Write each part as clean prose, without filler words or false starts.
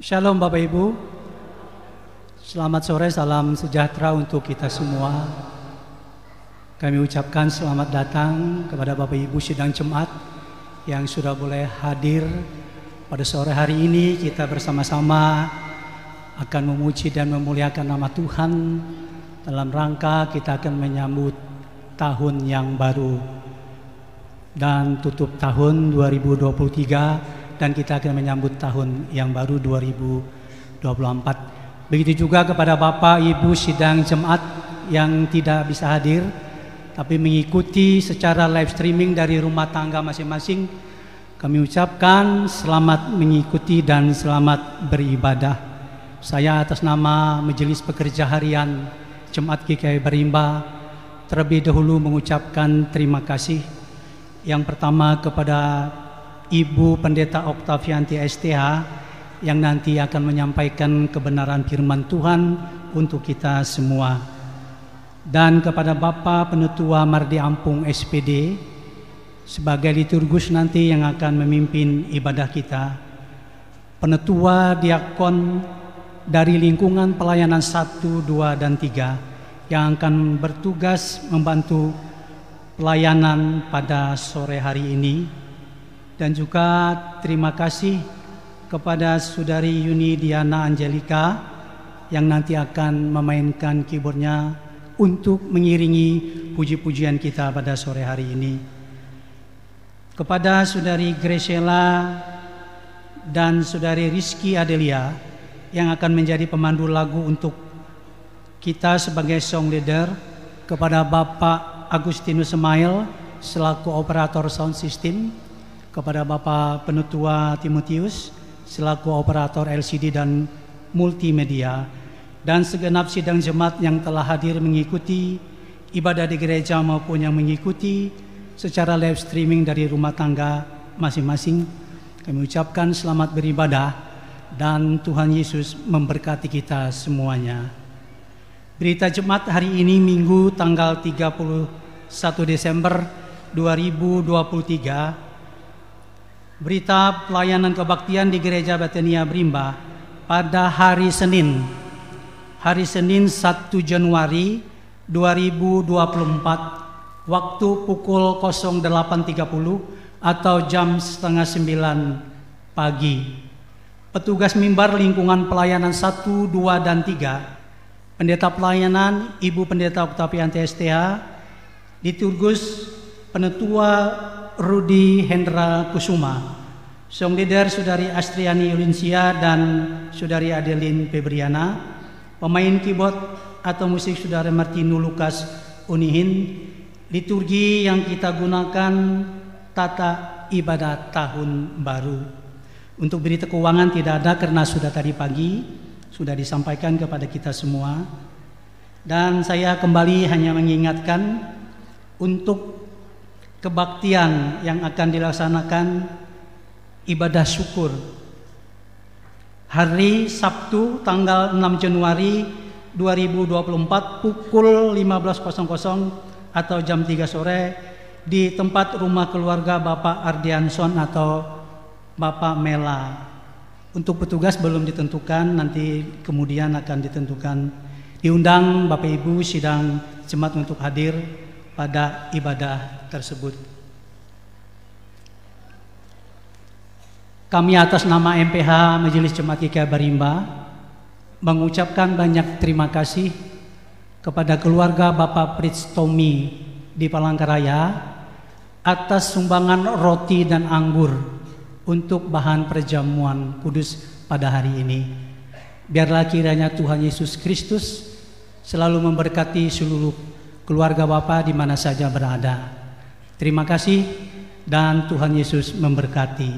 Shalom Bapak Ibu. Selamat sore, salam sejahtera untuk kita semua. Kami ucapkan selamat datang kepada Bapak Ibu sidang jemaat yang sudah boleh hadir pada sore hari ini. Kita bersama-sama akan memuji dan memuliakan nama Tuhan dalam rangka kita akan menyambut tahun yang baru dan tutup tahun 2023, dan kita akan menyambut tahun yang baru 2024. Begitu juga kepada Bapak Ibu sidang jemaat yang tidak bisa hadir tapi mengikuti secara live streaming dari rumah tangga masing-masing. Kami ucapkan selamat mengikuti dan selamat beribadah. Saya atas nama Majelis Pekerja Harian Jemaat GKI Barimba terlebih dahulu mengucapkan terima kasih. Yang pertama kepada Ibu Pendeta Oktavianti STH yang nanti akan menyampaikan kebenaran firman Tuhan untuk kita semua, dan kepada Bapak Penetua Mardi Ampung SPD sebagai liturgus nanti yang akan memimpin ibadah kita, penetua diakon dari lingkungan pelayanan 1, 2, dan 3 yang akan bertugas membantu pelayanan pada sore hari ini. Dan juga terima kasih kepada Saudari Yuni Diana Angelika yang nanti akan memainkan keyboardnya untuk mengiringi puji-pujian kita pada sore hari ini. Kepada Saudari Graciela dan Saudari Rizky Adelia yang akan menjadi pemandu lagu untuk kita sebagai song leader, kepada Bapak Agustinus Semail selaku operator sound system, kepada Bapak Penetua Timotius selaku operator LCD dan multimedia, dan segenap sidang jemaat yang telah hadir mengikuti ibadah di gereja maupun yang mengikuti secara live streaming dari rumah tangga masing-masing. Kami ucapkan selamat beribadah dan Tuhan Yesus memberkati kita semuanya. Berita jemaat hari ini Minggu tanggal 31 Desember 2023. Berita pelayanan kebaktian di Gereja Betania Barimba pada hari Senin 1 Januari 2024 waktu pukul 08.30 atau jam setengah 9 pagi. Petugas mimbar lingkungan pelayanan 1, 2, dan 3, pendeta pelayanan Ibu Pendeta Oktavianti STH, liturgus Penetua Rudi Hendra Kusuma, song leader Saudari Astriani Yulinsia dan Saudari Adeline Febriana, pemain keyboard atau musik Saudara Martino Lukas Unihin. Liturgi yang kita gunakan tata ibadah tahun baru. Untuk berita keuangan tidak ada karena sudah tadi pagi sudah disampaikan kepada kita semua. Dan saya kembali hanya mengingatkan untuk kebaktian yang akan dilaksanakan ibadah syukur hari Sabtu tanggal 6 Januari 2024 pukul 15.00 atau jam 3 sore di tempat rumah keluarga Bapak Ardianson atau Bapak Mela. Untuk petugas belum ditentukan, nanti kemudian akan ditentukan. Diundang Bapak Ibu sidang jemaat untuk hadir pada ibadah tersebut. Kami atas nama MPH Majelis Jemaat GKI Barimba mengucapkan banyak terima kasih kepada keluarga Bapak Fritz Tommy di Palangkaraya atas sumbangan roti dan anggur untuk bahan perjamuan kudus pada hari ini. Biarlah kiranya Tuhan Yesus Kristus selalu memberkati seluruh keluarga Bapak di mana saja berada. Terima kasih dan Tuhan Yesus memberkati.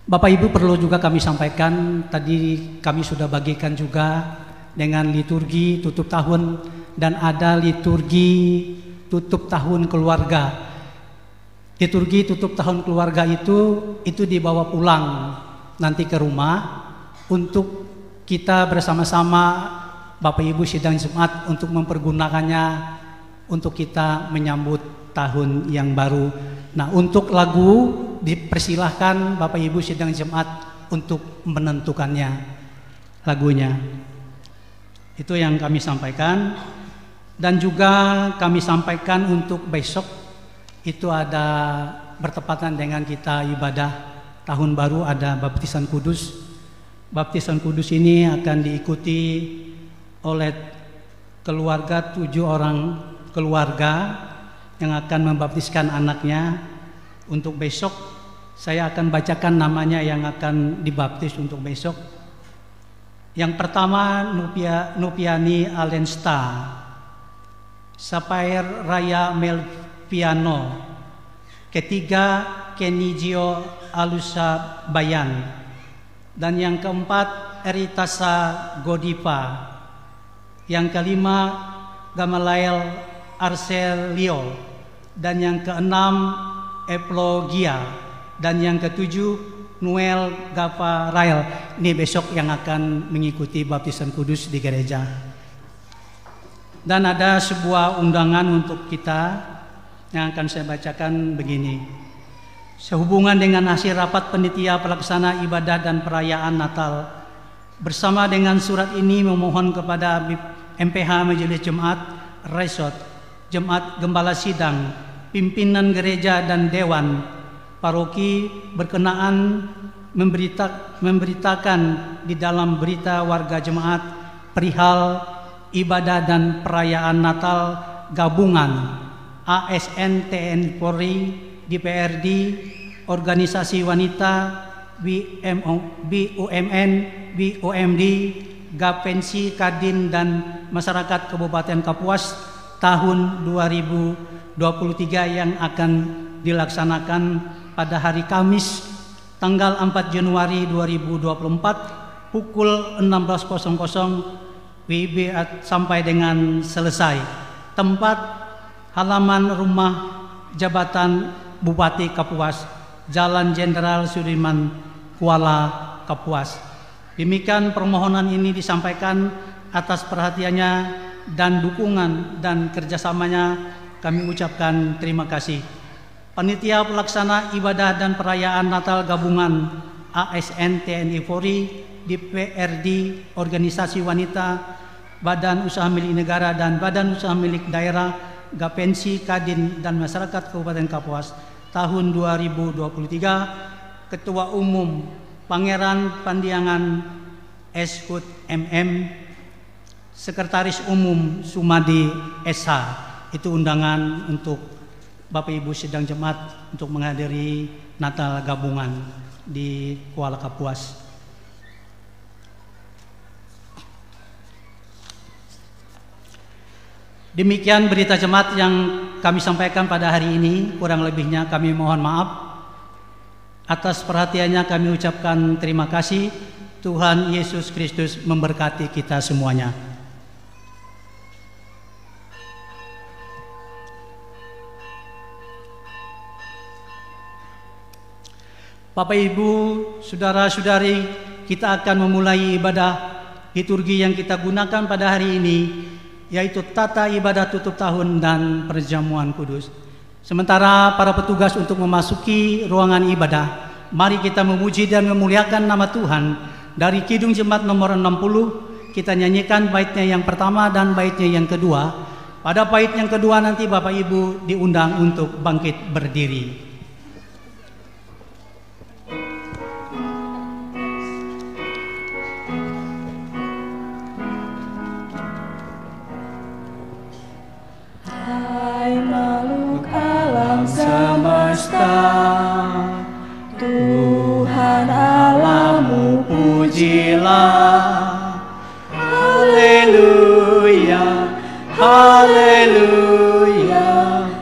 Bapak Ibu, perlu juga kami sampaikan, tadi kami sudah bagikan juga dengan liturgi tutup tahun dan ada liturgi tutup tahun keluarga. Liturgi tutup tahun keluarga itu dibawa pulang nanti ke rumah untuk kita bersama-sama Bapak Ibu sidang jemaat untuk mempergunakannya untuk kita menyambut tahun yang baru. Nah, untuk lagu dipersilahkan Bapak Ibu sidang jemaat untuk menentukannya lagunya. Itu yang kami sampaikan. Dan juga kami sampaikan untuk besok itu ada bertepatan dengan kita ibadah tahun baru, ada baptisan kudus. Baptisan kudus ini akan diikuti oleh keluarga, 7 orang keluarga yang akan membaptiskan anaknya. Untuk besok saya akan bacakan namanya yang akan dibaptis untuk besok. Yang pertama Nupiani Alensta, Sapair Raya Melviano. Ketiga Kenigio Alusa Bayan. Dan yang keempat Eritasa Godipa. Yang kelima Gamaliel Arcelio. Dan yang keenam Eplogia. Dan yang ketujuh Noel Gavarael. Ini besok yang akan mengikuti baptisan kudus di gereja. Dan ada sebuah undangan untuk kita yang akan saya bacakan begini. Sehubungan dengan hasil rapat panitia pelaksana ibadah dan perayaan Natal, bersama dengan surat ini memohon kepada MPH Majelis Jemaat Resort, Jemaat Gembala Sidang, pimpinan gereja dan dewan paroki berkenaan memberitakan di dalam berita warga jemaat perihal ibadah dan perayaan Natal gabungan ASN TNI Polri, DPRD, organisasi wanita, BUMN, BUMD, Gapensi, Kadin dan masyarakat Kabupaten Kapuas tahun 2023 yang akan dilaksanakan pada hari Kamis tanggal 4 Januari 2024 pukul 16.00 WIB sampai dengan selesai. Tempat halaman rumah jabatan Bupati Kapuas, Jalan Jenderal Sudirman, Kuala Kapuas. Demikian permohonan ini disampaikan atas perhatiannya dan dukungan dan kerjasamanya kami ucapkan terima kasih. Panitia pelaksana ibadah dan perayaan Natal gabungan ASN TNI Polri, DPRD, organisasi wanita, badan usaha milik negara dan badan usaha milik daerah, Gapensi, Kadin dan masyarakat Kabupaten Kapuas tahun 2023. Ketua Umum Pangeran Pandiangan S. Hud MM, Sekretaris Umum Sumadi SH. Itu undangan untuk Bapak Ibu sidang jemaat untuk menghadiri Natal gabungan di Kuala Kapuas. Demikian berita jemaat yang kami sampaikan pada hari ini. Kurang lebihnya kami mohon maaf. Atas perhatiannya kami ucapkan terima kasih. Tuhan Yesus Kristus memberkati kita semuanya. Bapak Ibu, saudara-saudari, kita akan memulai ibadah liturgi yang kita gunakan pada hari ini, yaitu tata ibadah tutup tahun dan perjamuan kudus. Sementara para petugas untuk memasuki ruangan ibadah, mari kita memuji dan memuliakan nama Tuhan. Dari Kidung Jemaat nomor 60, kita nyanyikan baitnya yang pertama dan baitnya yang kedua. Pada bait yang kedua nanti Bapak Ibu diundang untuk bangkit berdiri. Semesta, Tuhan Allahmu pujilah. Haleluya, haleluya.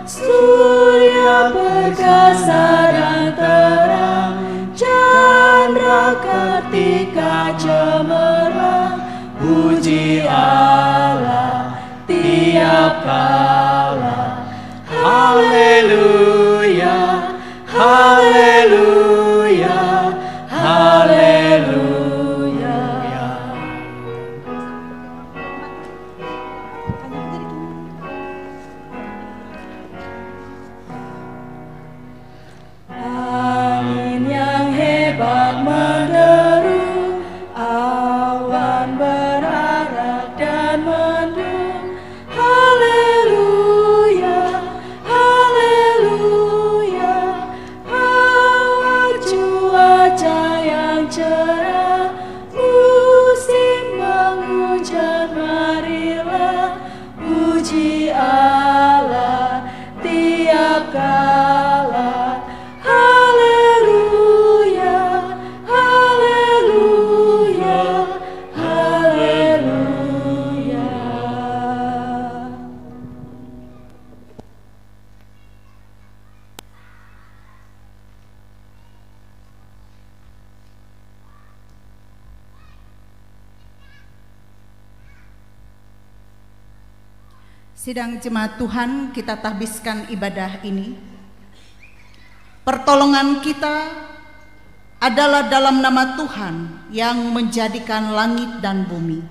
Surya perkasa dan terang, chandra ketika cemerlang. Puji Allah tiap kala. Haleluya, haleluya, haleluya. Angin yang hebat menderu, Sidang jemaat Tuhan, kita tahbiskan ibadah ini. Pertolongan kita adalah dalam nama Tuhan yang menjadikan langit dan bumi.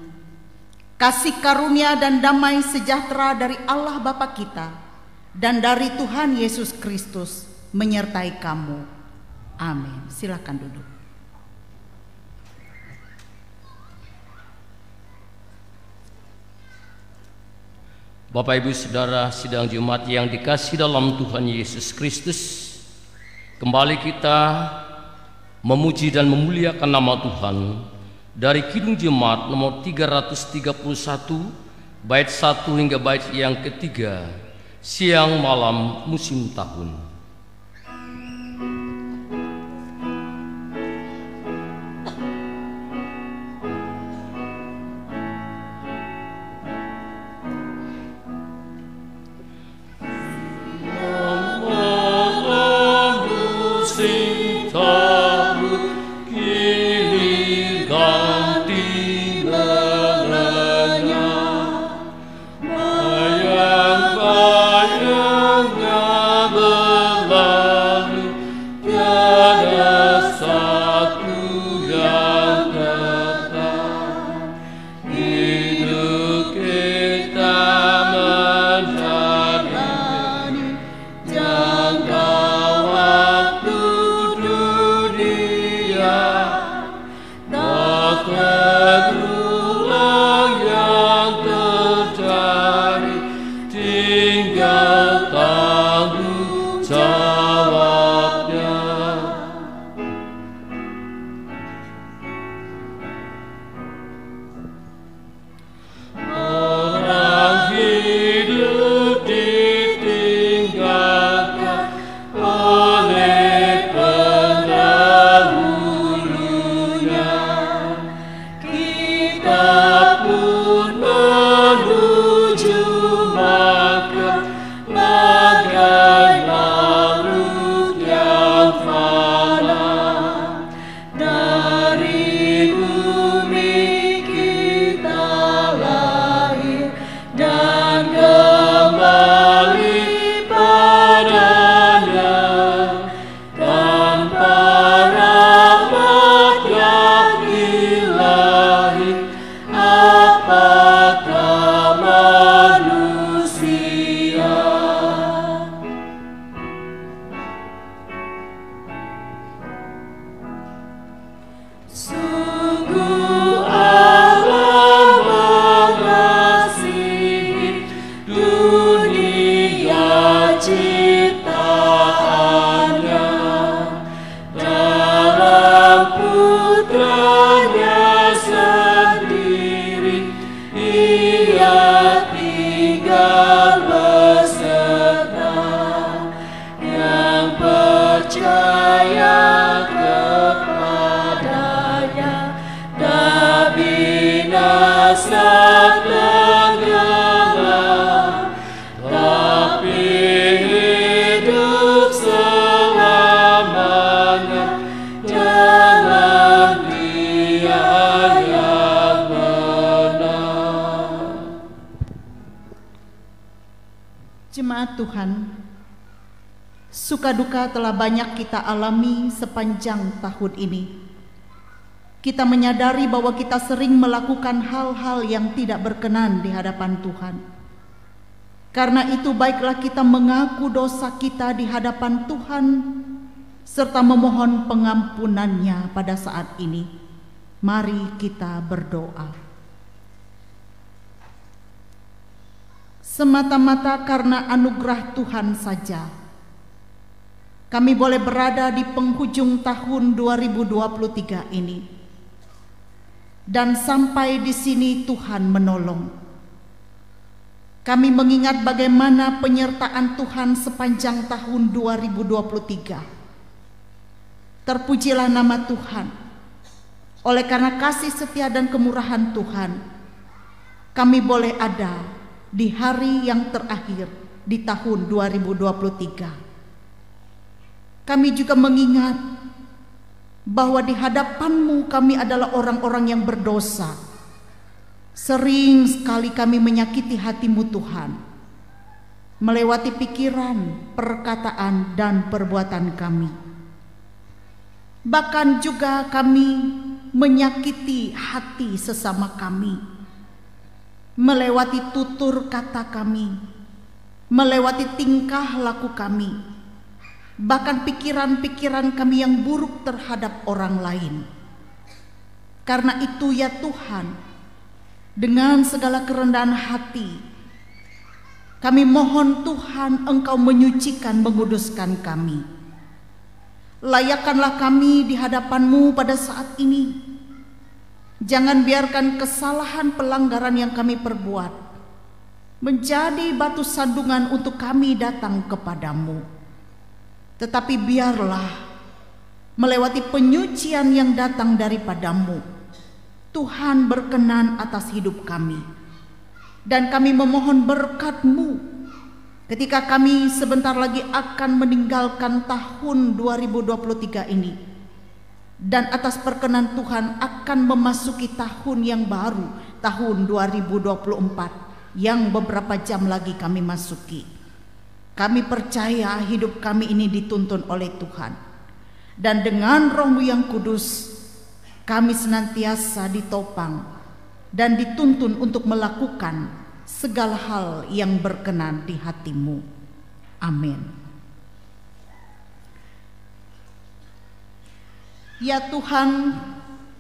Kasih karunia dan damai sejahtera dari Allah Bapa kita dan dari Tuhan Yesus Kristus menyertai kamu. Amin. Silakan duduk. Bapak Ibu Saudara sidang Jumat yang dikasihi dalam Tuhan Yesus Kristus, kembali kita memuji dan memuliakan nama Tuhan dari Kidung Jemaat nomor 331 bait 1 hingga bait yang ketiga, siang malam musim tahun. Jemaat Tuhan, suka duka telah banyak kita alami sepanjang tahun ini. Kita menyadari bahwa kita sering melakukan hal-hal yang tidak berkenan di hadapan Tuhan. Karena itu baiklah kita mengaku dosa kita di hadapan Tuhan serta memohon pengampunannya pada saat ini. Mari kita berdoa. Semata-mata karena anugerah Tuhan saja, kami boleh berada di penghujung tahun 2023 ini. Dan sampai di sini Tuhan menolong. Kami mengingat bagaimana penyertaan Tuhan sepanjang tahun 2023. Terpujilah nama Tuhan. Oleh karena kasih setia dan kemurahan Tuhan, kami boleh ada di hari yang terakhir di tahun 2023. Kami juga mengingat bahwa di hadapan-Mu kami adalah orang-orang yang berdosa. Sering sekali kami menyakiti hati-Mu Tuhan. melewati pikiran, perkataan, dan perbuatan kami. Bahkan juga kami menyakiti hati sesama kami, melewati tutur kata kami, melewati tingkah laku kami, bahkan pikiran-pikiran kami yang buruk terhadap orang lain. Karena itu ya Tuhan, dengan segala kerendahan hati, kami mohon Tuhan Engkau menyucikan, menguduskan kami. Layakkanlah kami di hadapan-Mu pada saat ini. Jangan biarkan kesalahan pelanggaran yang kami perbuat menjadi batu sandungan untuk kami datang kepadamu. Tetapi biarlah melewati penyucian yang datang daripadamu, Tuhan berkenan atas hidup kami. Dan kami memohon berkat-Mu ketika kami sebentar lagi akan meninggalkan tahun 2023 ini, dan atas perkenan Tuhan akan memasuki tahun yang baru, tahun 2024 yang beberapa jam lagi kami masuki. Kami percaya hidup kami ini dituntun oleh Tuhan, dan dengan Roh-Mu yang kudus kami senantiasa ditopang dan dituntun untuk melakukan segala hal yang berkenan di hati-Mu. Amin. Ya Tuhan,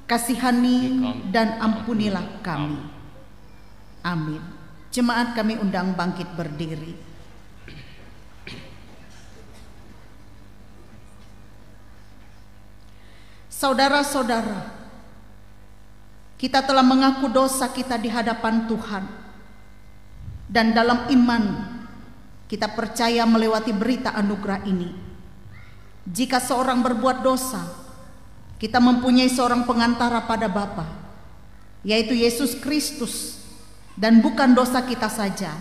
kasihani dan ampunilah kami. Amin. Jemaat kami undang bangkit berdiri. Saudara-saudara, kita telah mengaku dosa kita di hadapan Tuhan. Dan dalam iman kita percaya melewati berita anugerah ini. Jika seorang berbuat dosa, kita mempunyai seorang pengantara pada Bapa, yaitu Yesus Kristus. Dan bukan dosa kita saja,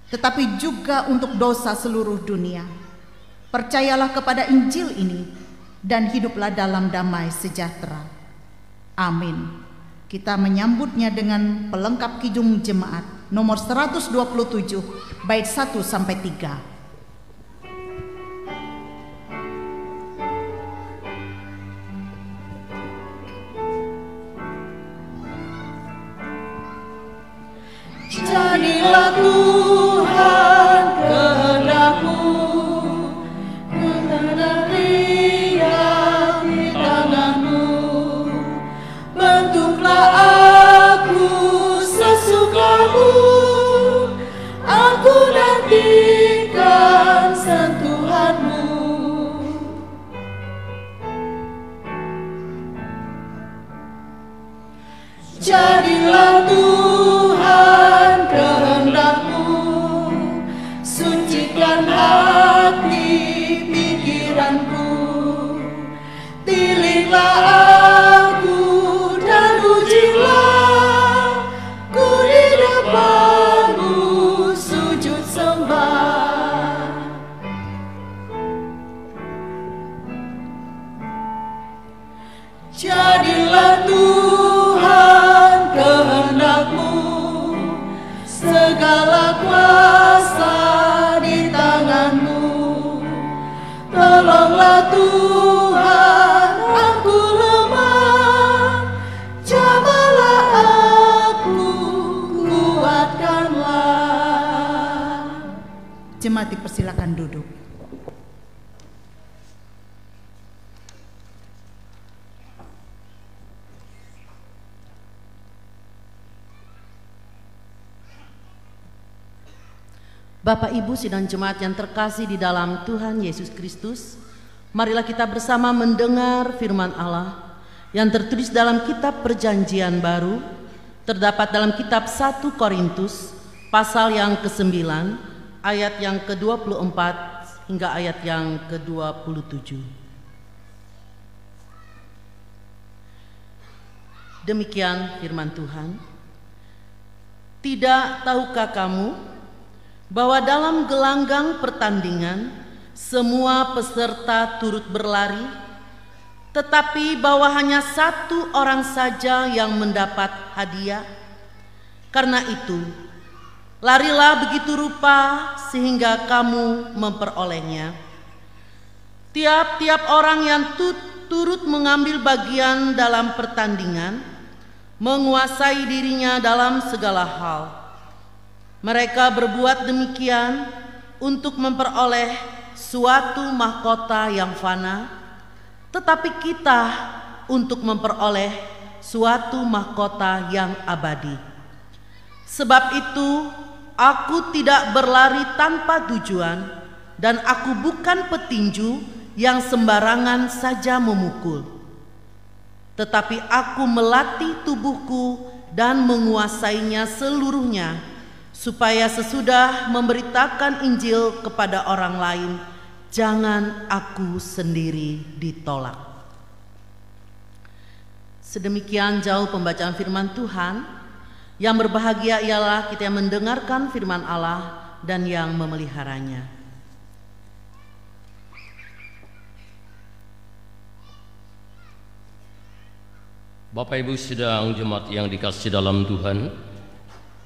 tetapi juga untuk dosa seluruh dunia. Percayalah kepada Injil ini dan hiduplah dalam damai sejahtera. Amin. Kita menyambutnya dengan pelengkap Kidung Jemaat nomor 127 bait 1 sampai 3. Jadilah Tuhan kehendak-Mu, kehendak lihat di tangan-Mu. Bentuklah aku sesuka-Mu, aku nantikan sentuhan-Mu. Jadilah Tuhan kehendak-Mu, sucikan hati pikiranku. Pilihlah aku dan ujilah, ku di depan-Mu sujud sembah. Jadilah Tuhan kehendak-Mu, segala kuasa di tangan-Mu. Tolonglah Tuhan, aku lemah, jamahlah aku, kuatkanlah. Jemaat dipersilakan duduk. Bapak, Ibu, sidang jemaat yang terkasih di dalam Tuhan Yesus Kristus, marilah kita bersama mendengar firman Allah yang tertulis dalam kitab Perjanjian Baru, terdapat dalam kitab 1 Korintus pasal yang ke-9 ayat yang ke-24 hingga ayat yang ke-27. Demikian firman Tuhan. Tidak tahukah kamu bahwa dalam gelanggang pertandingan semua peserta turut berlari, tetapi bahwa hanya satu orang saja yang mendapat hadiah? Karena itu, Larilah begitu rupa sehingga kamu memperolehnya. Tiap-tiap orang yang turut mengambil bagian dalam pertandingan menguasai dirinya dalam segala hal. Mereka berbuat demikian untuk memperoleh suatu mahkota yang fana, tetapi kita untuk memperoleh suatu mahkota yang abadi. Sebab itu aku tidak berlari tanpa tujuan, dan aku bukan petinju yang sembarangan saja memukul. Tetapi aku melatih tubuhku dan menguasainya seluruhnya, supaya sesudah memberitakan Injil kepada orang lain, jangan aku sendiri ditolak. Sedemikian jauh pembacaan firman Tuhan. Yang berbahagia ialah kita yang mendengarkan firman Allah dan yang memeliharanya. Bapak Ibu sidang jemaat yang dikasihi dalam Tuhan,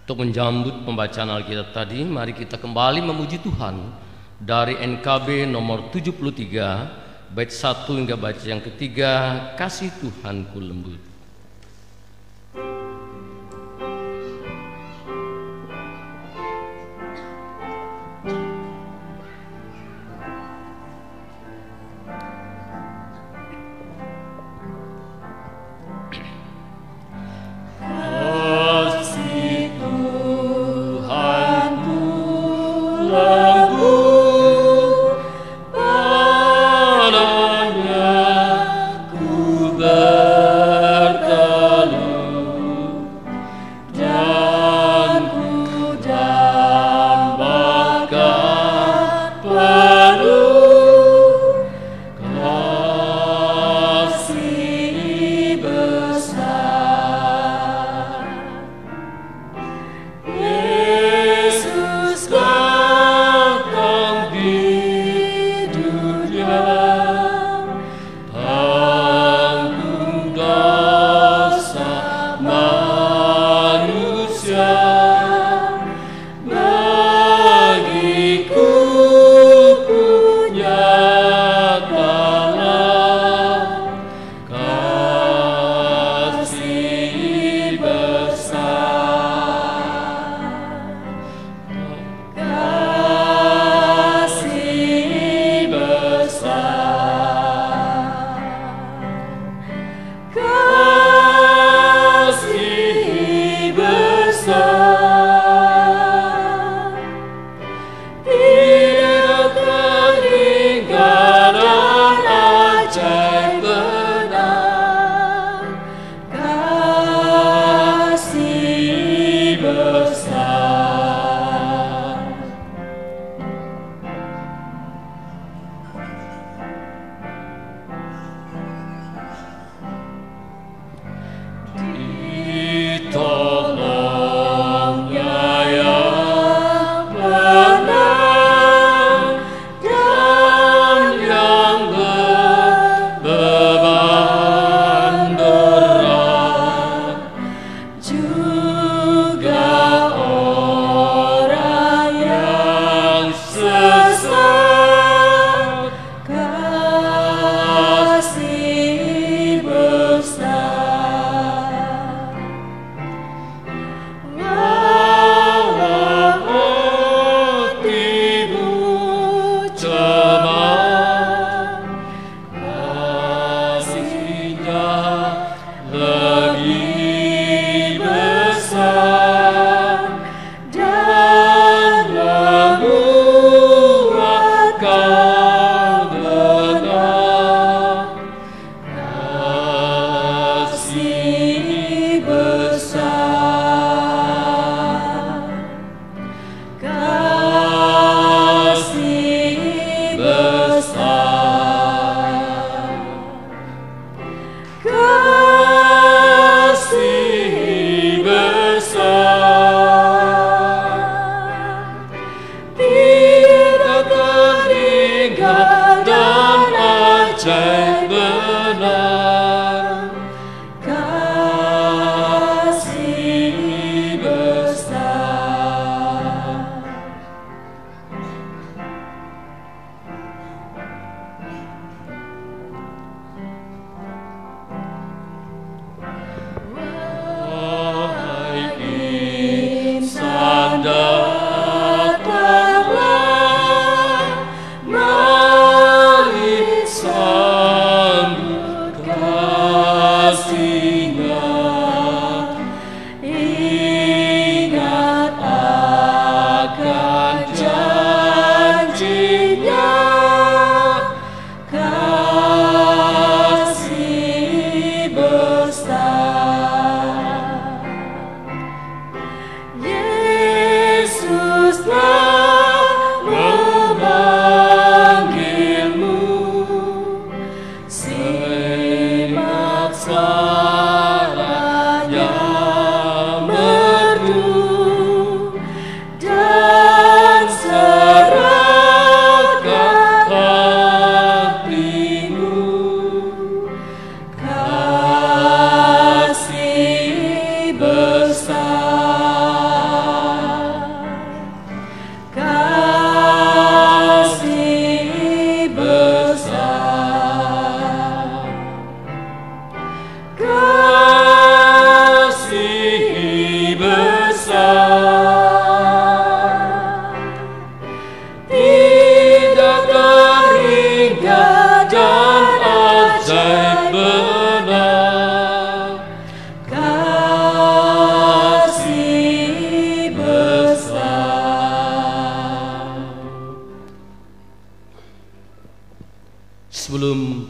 untuk menjambut pembacaan Alkitab tadi, mari kita kembali memuji Tuhan dari NKB nomor 73 bait 1 hingga bait yang ketiga, kasih Tuhanku lembut.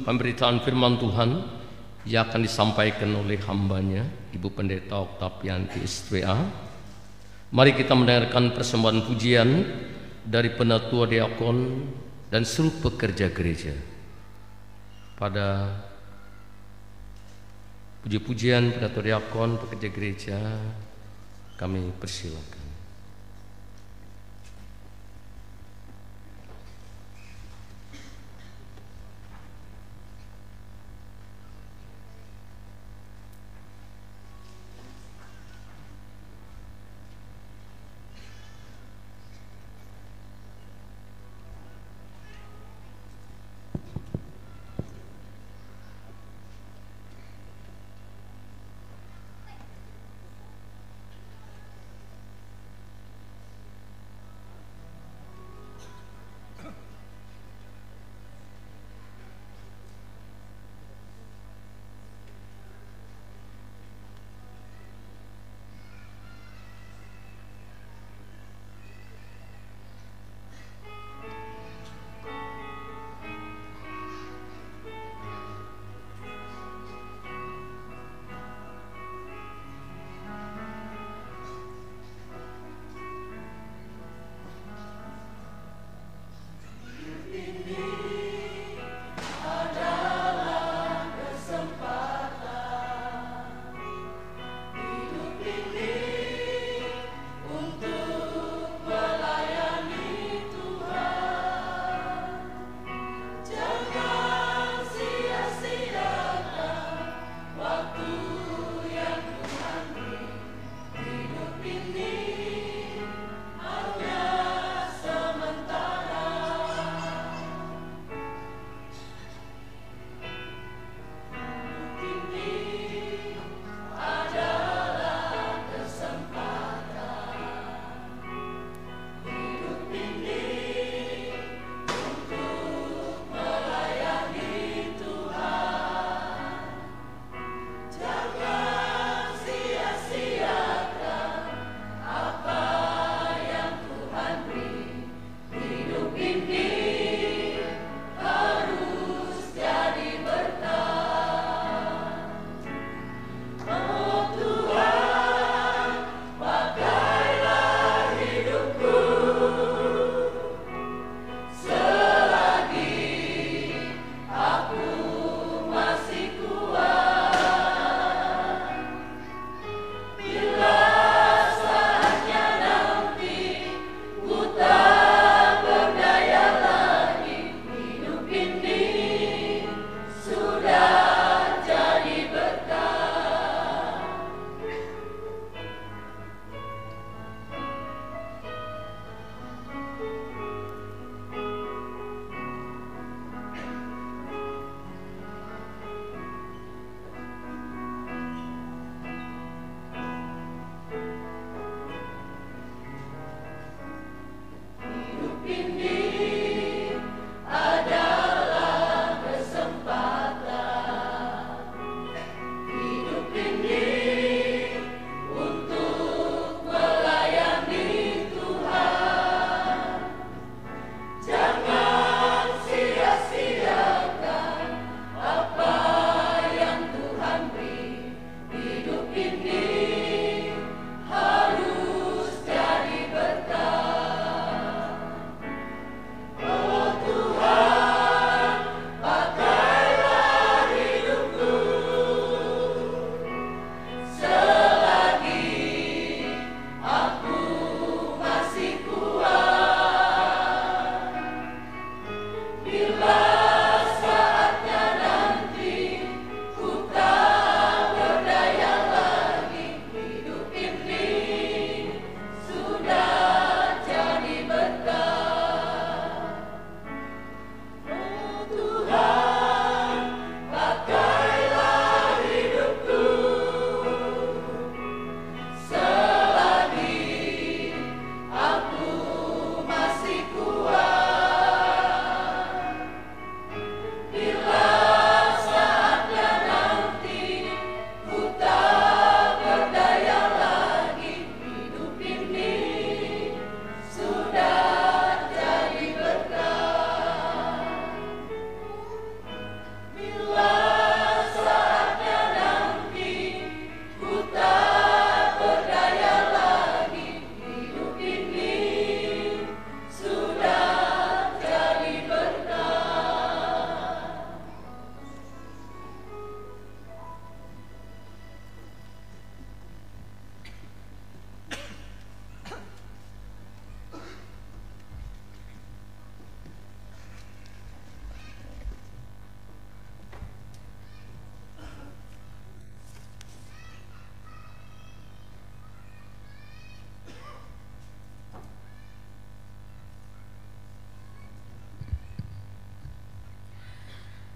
pemberitaan firman Tuhan yang akan disampaikan oleh hambanya Ibu Pendeta Oktavianti SPA. Mari kita mendengarkan persembahan pujian dari penatua diakon dan seluruh pekerja gereja. Pada puji-pujian penatua diakon, pekerja gereja, kami persilakan.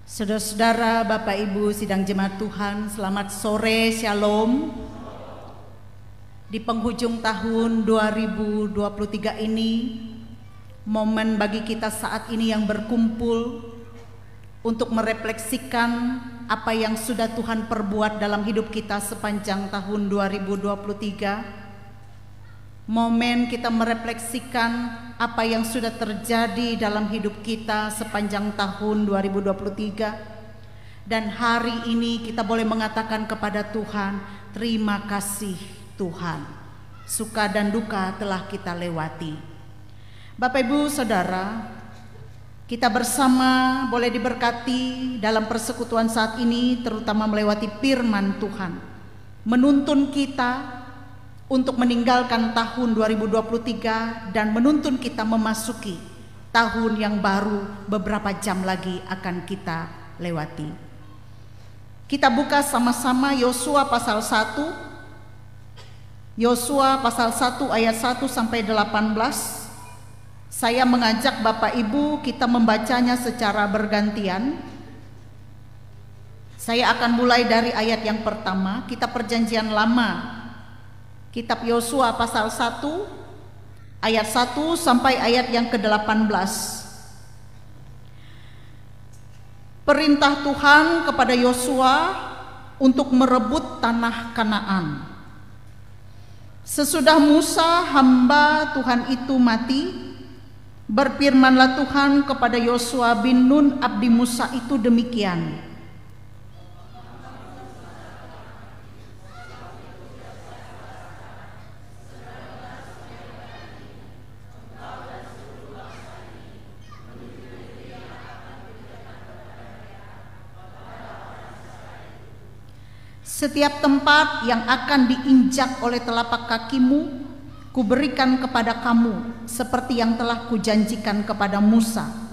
Saudara-saudara, Bapak Ibu sidang jemaat Tuhan, selamat sore, Shalom. Di penghujung tahun 2023 ini, momen bagi kita saat ini yang berkumpul untuk merefleksikan apa yang sudah Tuhan perbuat dalam hidup kita sepanjang tahun 2023. Momen kita merefleksikan apa yang sudah terjadi dalam hidup kita sepanjang tahun 2023. Dan hari ini kita boleh mengatakan kepada Tuhan, terima kasih Tuhan. Suka dan duka telah kita lewati. Bapak Ibu Saudara, kita bersama boleh diberkati dalam persekutuan saat ini, terutama melewati firman Tuhan, menuntun kita untuk meninggalkan tahun 2023 dan menuntun kita memasuki tahun yang baru beberapa jam lagi akan kita lewati. Kita buka sama-sama Yosua pasal 1. Yosua pasal 1 ayat 1 sampai 18. Saya mengajak Bapak Ibu kita membacanya secara bergantian. Saya akan mulai dari ayat yang pertama, Kitab Perjanjian Lama, Kitab Yosua pasal 1 ayat 1 sampai ayat yang ke-18. Perintah Tuhan kepada Yosua untuk merebut tanah Kanaan. Sesudah Musa hamba Tuhan itu mati, berfirmanlah Tuhan kepada Yosua bin Nun abdi Musa itu demikian. Setiap tempat yang akan diinjak oleh telapak kakimu, kuberikan kepada kamu, seperti yang telah kujanjikan kepada Musa.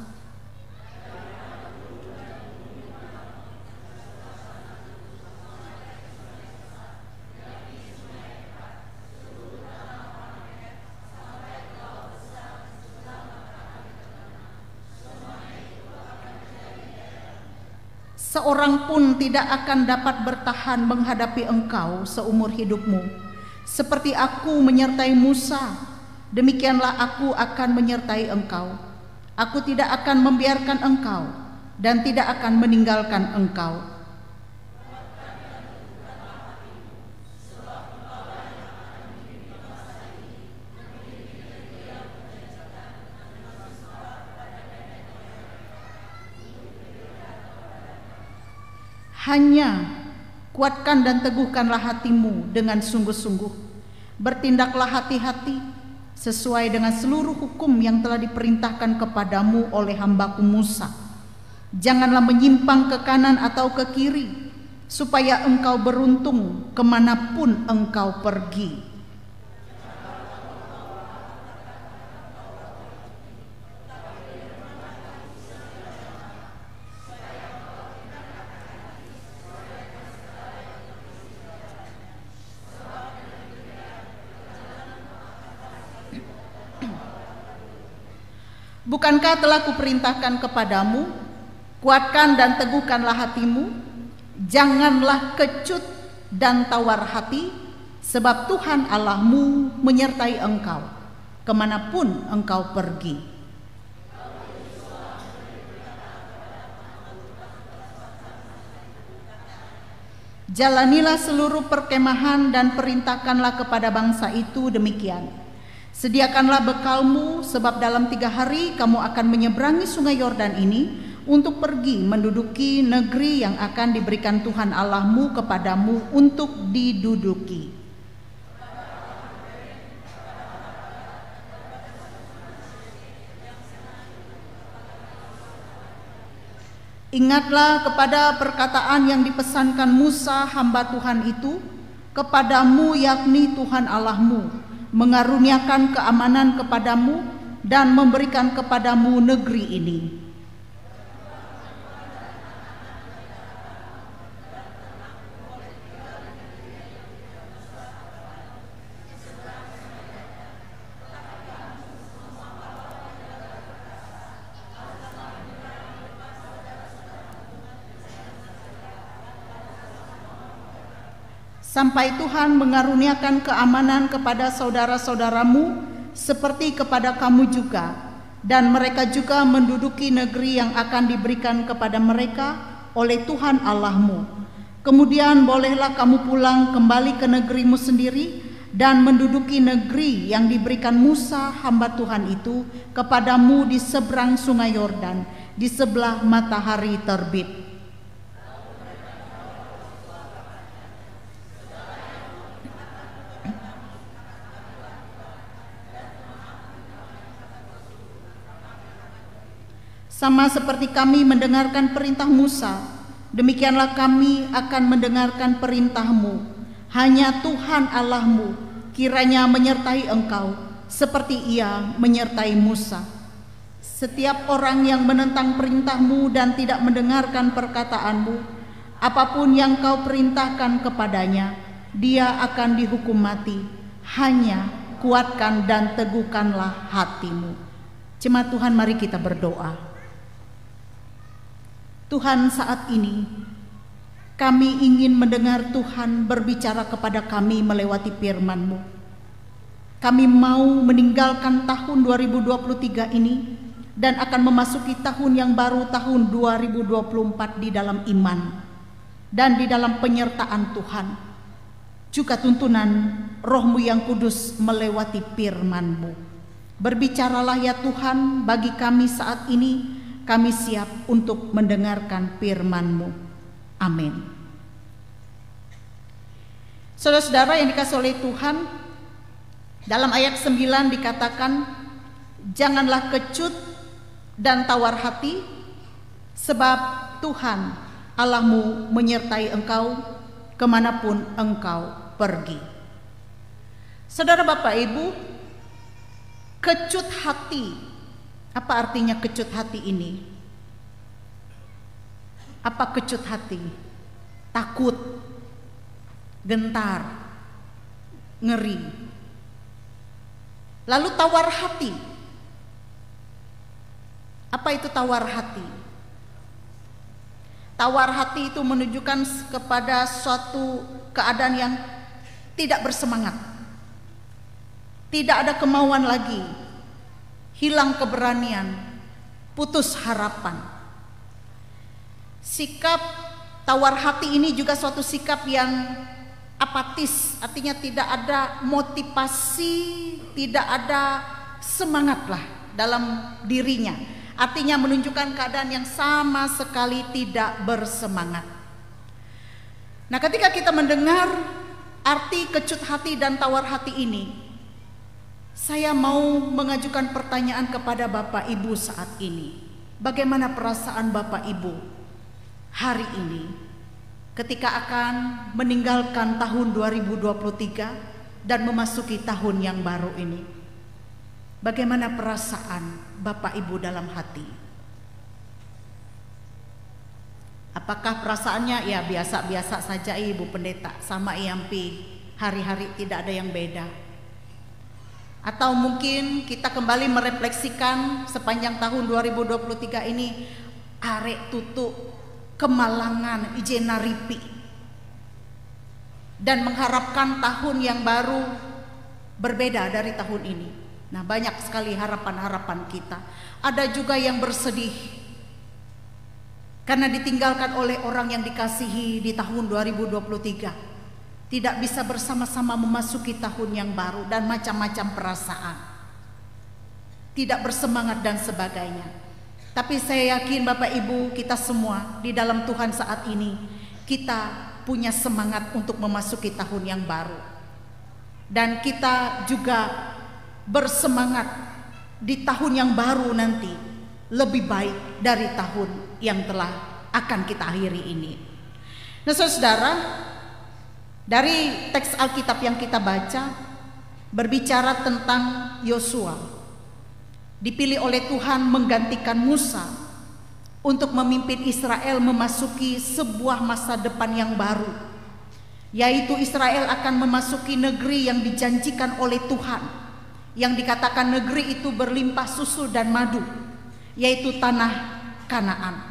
Seorang pun tidak akan dapat bertahan menghadapi engkau seumur hidupmu. Seperti aku menyertai Musa, demikianlah aku akan menyertai engkau. Aku tidak akan membiarkan engkau dan tidak akan meninggalkan engkau. Hanya kuatkan dan teguhkanlah hatimu dengan sungguh-sungguh. Bertindaklah hati-hati sesuai dengan seluruh hukum yang telah diperintahkan kepadamu oleh hambaku Musa. Janganlah menyimpang ke kanan atau ke kiri, supaya engkau beruntung kemanapun engkau pergi. Bukankah telah kuperintahkan kepadamu, kuatkan dan teguhkanlah hatimu, janganlah kecut dan tawar hati, sebab Tuhan Allahmu menyertai engkau kemanapun engkau pergi. Jalanilah seluruh perkemahan dan perintahkanlah kepada bangsa itu demikian. Sediakanlah bekalmu, sebab dalam 3 hari kamu akan menyeberangi sungai Yordan ini untuk pergi menduduki negeri yang akan diberikan Tuhan Allahmu kepadamu untuk diduduki. Ingatlah kepada perkataan yang dipesankan Musa hamba Tuhan itu kepadamu, yakni Tuhan Allahmu mengaruniakan keamanan kepadamu dan memberikan kepadamu negeri ini. sampai Tuhan mengaruniakan keamanan kepada saudara-saudaramu seperti kepada kamu juga, dan mereka juga menduduki negeri yang akan diberikan kepada mereka oleh Tuhan Allahmu. Kemudian bolehlah kamu pulang kembali ke negerimu sendiri dan menduduki negeri yang diberikan Musa hamba Tuhan itu kepadamu di seberang sungai Yordan, di sebelah matahari terbit. Sama seperti kami mendengarkan perintah Musa, demikianlah kami akan mendengarkan perintahmu. Hanya Tuhan Allahmu kiranya menyertai engkau seperti Ia menyertai Musa. Setiap orang yang menentang perintahmu dan tidak mendengarkan perkataanmu, apapun yang kau perintahkan kepadanya, dia akan dihukum mati. Hanya kuatkan dan teguhkanlah hatimu. Jemaat Tuhan, mari kita berdoa. Tuhan, saat ini kami ingin mendengar Tuhan berbicara kepada kami melewati firman-Mu. Kami mau meninggalkan tahun 2023 ini dan akan memasuki tahun yang baru, tahun 2024 di dalam iman dan di dalam penyertaan Tuhan. Juga tuntunan Roh-Mu yang kudus melewati firman-Mu. Berbicaralah ya Tuhan bagi kami saat ini. Kami siap untuk mendengarkan firman-Mu. Amin. Saudara-saudara yang dikasihi oleh Tuhan, dalam ayat 9 dikatakan, janganlah kecut dan tawar hati, sebab Tuhan Allahmu menyertai engkau kemanapun engkau pergi. Saudara, Bapak, Ibu, kecut hati. Apa artinya kecut hati ini? Apa kecut hati? Takut, gentar, ngeri. Lalu tawar hati. Apa itu tawar hati? Tawar hati itu menunjukkan kepada suatu keadaan yang tidak bersemangat. Tidak ada kemauan lagi. Hilang keberanian, putus harapan. Sikap tawar hati ini juga suatu sikap yang apatis, artinya tidak ada motivasi, tidak ada semangat lah dalam dirinya. Artinya menunjukkan keadaan yang sama sekali tidak bersemangat. Nah, ketika kita mendengar arti kecut hati dan tawar hati ini, saya mau mengajukan pertanyaan kepada Bapak Ibu saat ini. Bagaimana perasaan Bapak Ibu hari ini ketika akan meninggalkan tahun 2023 dan memasuki tahun yang baru ini? Bagaimana perasaan Bapak Ibu dalam hati? Apakah perasaannya ya biasa-biasa saja, Ibu Pendeta, sama IMP, hari-hari tidak ada yang beda? Atau mungkin kita kembali merefleksikan sepanjang tahun 2023 ini, arek tutuk, kemalangan, ijen naripi, dan mengharapkan tahun yang baru berbeda dari tahun ini. Nah, banyak sekali harapan-harapan kita. Ada juga yang bersedih karena ditinggalkan oleh orang yang dikasihi di tahun 2023. Tidak bisa bersama-sama memasuki tahun yang baru dan macam-macam perasaan. Tidak bersemangat dan sebagainya. Tapi saya yakin Bapak Ibu, kita semua di dalam Tuhan saat ini, kita punya semangat untuk memasuki tahun yang baru. Dan kita juga bersemangat di tahun yang baru nanti lebih baik dari tahun yang telah akan kita akhiri ini. Nah, saudara, dari teks Alkitab yang kita baca berbicara tentang Yosua, dipilih oleh Tuhan menggantikan Musa untuk memimpin Israel memasuki sebuah masa depan yang baru, yaitu Israel akan memasuki negeri yang dijanjikan oleh Tuhan, yang dikatakan negeri itu berlimpah susu dan madu, yaitu tanah Kanaan.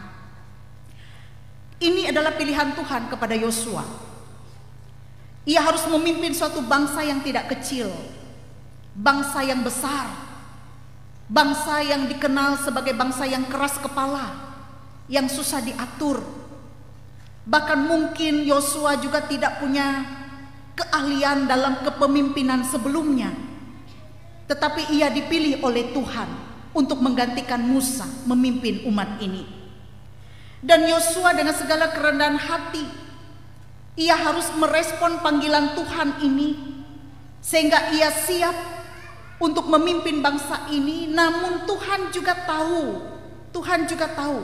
Ini adalah pilihan Tuhan kepada Yosua. Ia harus memimpin suatu bangsa yang tidak kecil, bangsa yang besar, bangsa yang dikenal sebagai bangsa yang keras kepala, yang susah diatur. Bahkan mungkin Yosua juga tidak punya keahlian dalam kepemimpinan sebelumnya, tetapi ia dipilih oleh Tuhan untuk menggantikan Musa memimpin umat ini. Dan Yosua dengan segala kerendahan hati, ia harus merespon panggilan Tuhan ini, sehingga ia siap untuk memimpin bangsa ini. Namun Tuhan juga tahu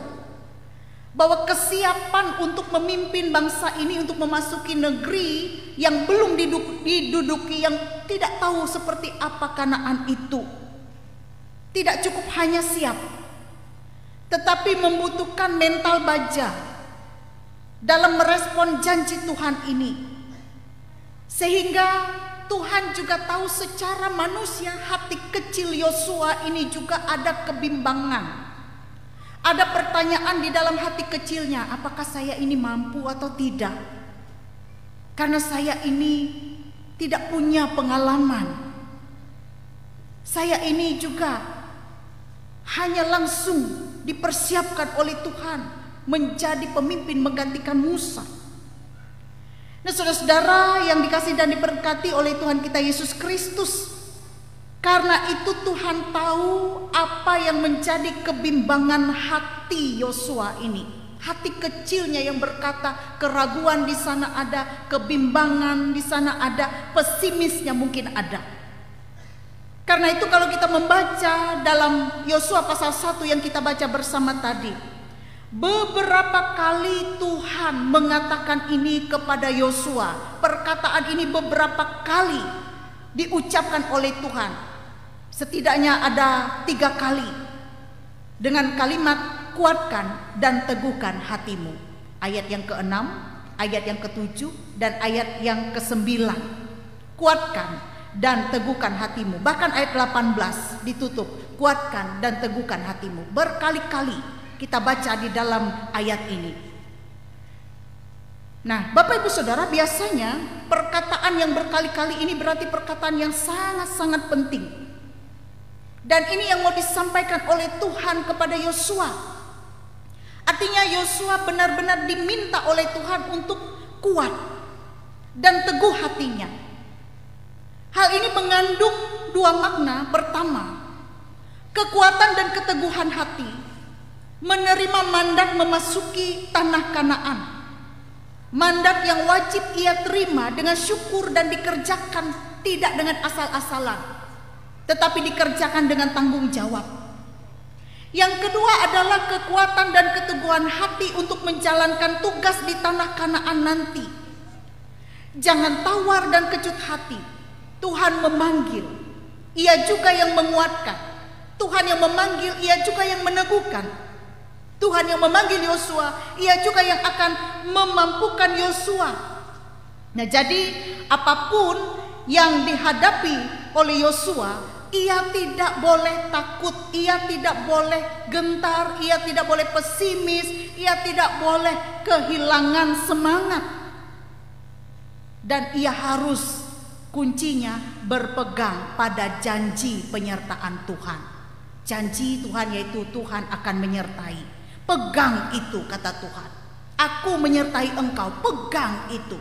bahwa kesiapan untuk memimpin bangsa ini untuk memasuki negeri yang belum diduduki, yang tidak tahu seperti apa Kanaan itu, tidak cukup hanya siap, tetapi membutuhkan mental baja dalam merespon janji Tuhan ini. Sehingga Tuhan juga tahu secara manusia hati kecil Yosua ini juga ada kebimbangan. Ada pertanyaan di dalam hati kecilnya, apakah saya ini mampu atau tidak? Karena saya ini tidak punya pengalaman. Saya ini juga hanya langsung dipersiapkan oleh Tuhan menjadi pemimpin menggantikan Musa. Nah, saudara-saudara yang dikasihi dan diberkati oleh Tuhan kita Yesus Kristus, karena itu Tuhan tahu apa yang menjadi kebimbangan hati Yosua ini. Hati kecilnya yang berkata, keraguan di sana ada, kebimbangan di sana ada, pesimisnya mungkin ada. Karena itu kalau kita membaca dalam Yosua pasal 1 yang kita baca bersama tadi, beberapa kali Tuhan mengatakan ini kepada Yosua. Perkataan ini beberapa kali diucapkan oleh Tuhan. Setidaknya ada 3 kali dengan kalimat kuatkan dan teguhkan hatimu. Ayat yang ke-6, ayat yang ke-7, dan ayat yang ke-9. Kuatkan dan teguhkan hatimu. Bahkan ayat 18 ditutup, kuatkan dan teguhkan hatimu. Berkali-kali kita baca di dalam ayat ini. Nah, Bapak Ibu Saudara, biasanya perkataan yang berkali-kali ini berarti perkataan yang sangat-sangat penting. Dan ini yang mau disampaikan oleh Tuhan kepada Yosua. Artinya Yosua benar-benar diminta oleh Tuhan untuk kuat dan teguh hatinya. Hal ini mengandung 2 makna. Pertama, kekuatan dan keteguhan hati menerima mandat memasuki tanah Kanaan. Mandat yang wajib ia terima dengan syukur dan dikerjakan tidak dengan asal-asalan, tetapi dikerjakan dengan tanggung jawab. Yang kedua adalah kekuatan dan keteguhan hati untuk menjalankan tugas di tanah Kanaan nanti. Jangan tawar dan kecut hati. Tuhan memanggil, ia juga yang menguatkan. Tuhan yang memanggil, ia juga yang meneguhkan. Tuhan yang memanggil Yosua, ia juga yang akan memampukan Yosua. Nah, jadi apapun yang dihadapi oleh Yosua, ia tidak boleh takut, ia tidak boleh gentar, ia tidak boleh pesimis, ia tidak boleh kehilangan semangat. Dan ia harus, kuncinya, berpegang pada janji penyertaan Tuhan. Janji Tuhan yaitu Tuhan akan menyertai. Pegang itu, kata Tuhan. Aku menyertai engkau, pegang itu.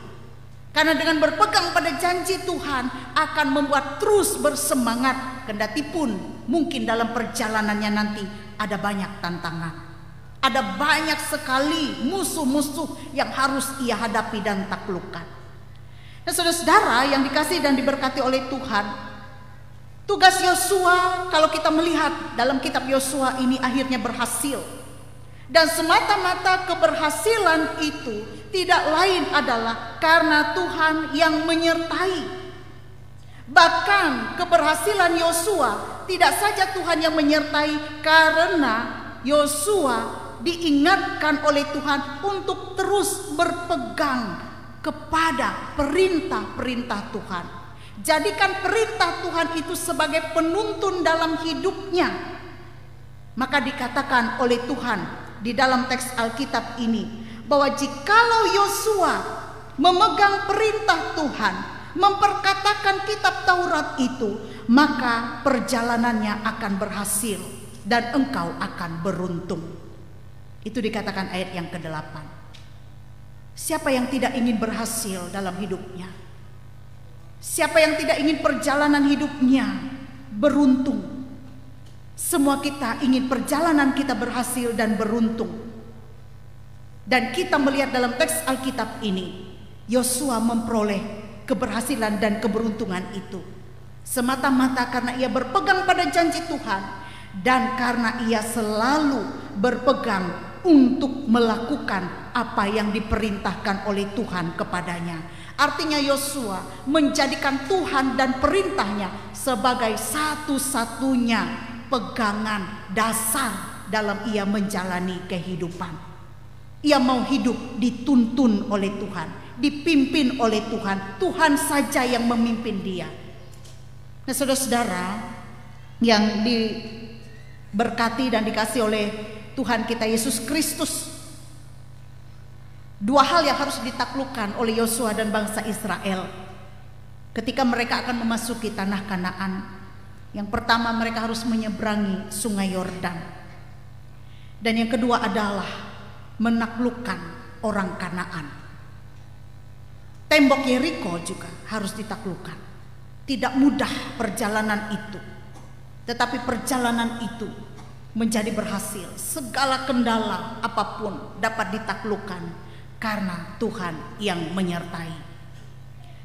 Karena dengan berpegang pada janji Tuhan akan membuat terus bersemangat. Kendati pun mungkin dalam perjalanannya nanti ada banyak tantangan. Ada banyak sekali musuh-musuh yang harus ia hadapi dan taklukkan. Nah, saudara-saudara yang dikasihi dan diberkati oleh Tuhan, tugas Yosua kalau kita melihat dalam kitab Yosua ini akhirnya berhasil. Dan semata-mata keberhasilan itu tidak lain adalah karena Tuhan yang menyertai. Bahkan keberhasilan Yosua tidak saja Tuhan yang menyertai, karena Yosua diingatkan oleh Tuhan untuk terus berpegang kepada perintah-perintah Tuhan. Jadikan perintah Tuhan itu sebagai penuntun dalam hidupnya. Maka dikatakan oleh Tuhan di dalam teks Alkitab ini bahwa jikalau Yosua memegang perintah Tuhan, memperkatakan kitab Taurat itu, maka perjalanannya akan berhasil dan engkau akan beruntung. Itu dikatakan ayat yang ke-8. Siapa yang tidak ingin berhasil dalam hidupnya? Siapa yang tidak ingin perjalanan hidupnya beruntung? Semua kita ingin perjalanan kita berhasil dan beruntung. Dan kita melihat dalam teks Alkitab ini, Yosua memperoleh keberhasilan dan keberuntungan itu semata-mata karena ia berpegang pada janji Tuhan dan karena ia selalu berpegang untuk melakukan apa yang diperintahkan oleh Tuhan kepadanya. Artinya Yosua menjadikan Tuhan dan perintahnya sebagai satu-satunya pegangan dasar dalam ia menjalani kehidupan. Ia mau hidup dituntun oleh Tuhan, dipimpin oleh Tuhan. Tuhan saja yang memimpin dia. Nah, saudara-saudara yang diberkati dan dikasih oleh Tuhan kita Yesus Kristus, dua hal yang harus ditaklukkan oleh Yosua dan bangsa Israel ketika mereka akan memasuki tanah Kanaan. Yang pertama, mereka harus menyeberangi sungai Yordan. Dan yang kedua adalah menaklukkan orang Kanaan. Tembok Yeriko juga harus ditaklukkan. Tidak mudah perjalanan itu, tetapi perjalanan itu menjadi berhasil. Segala kendala apapun dapat ditaklukkan karena Tuhan yang menyertai.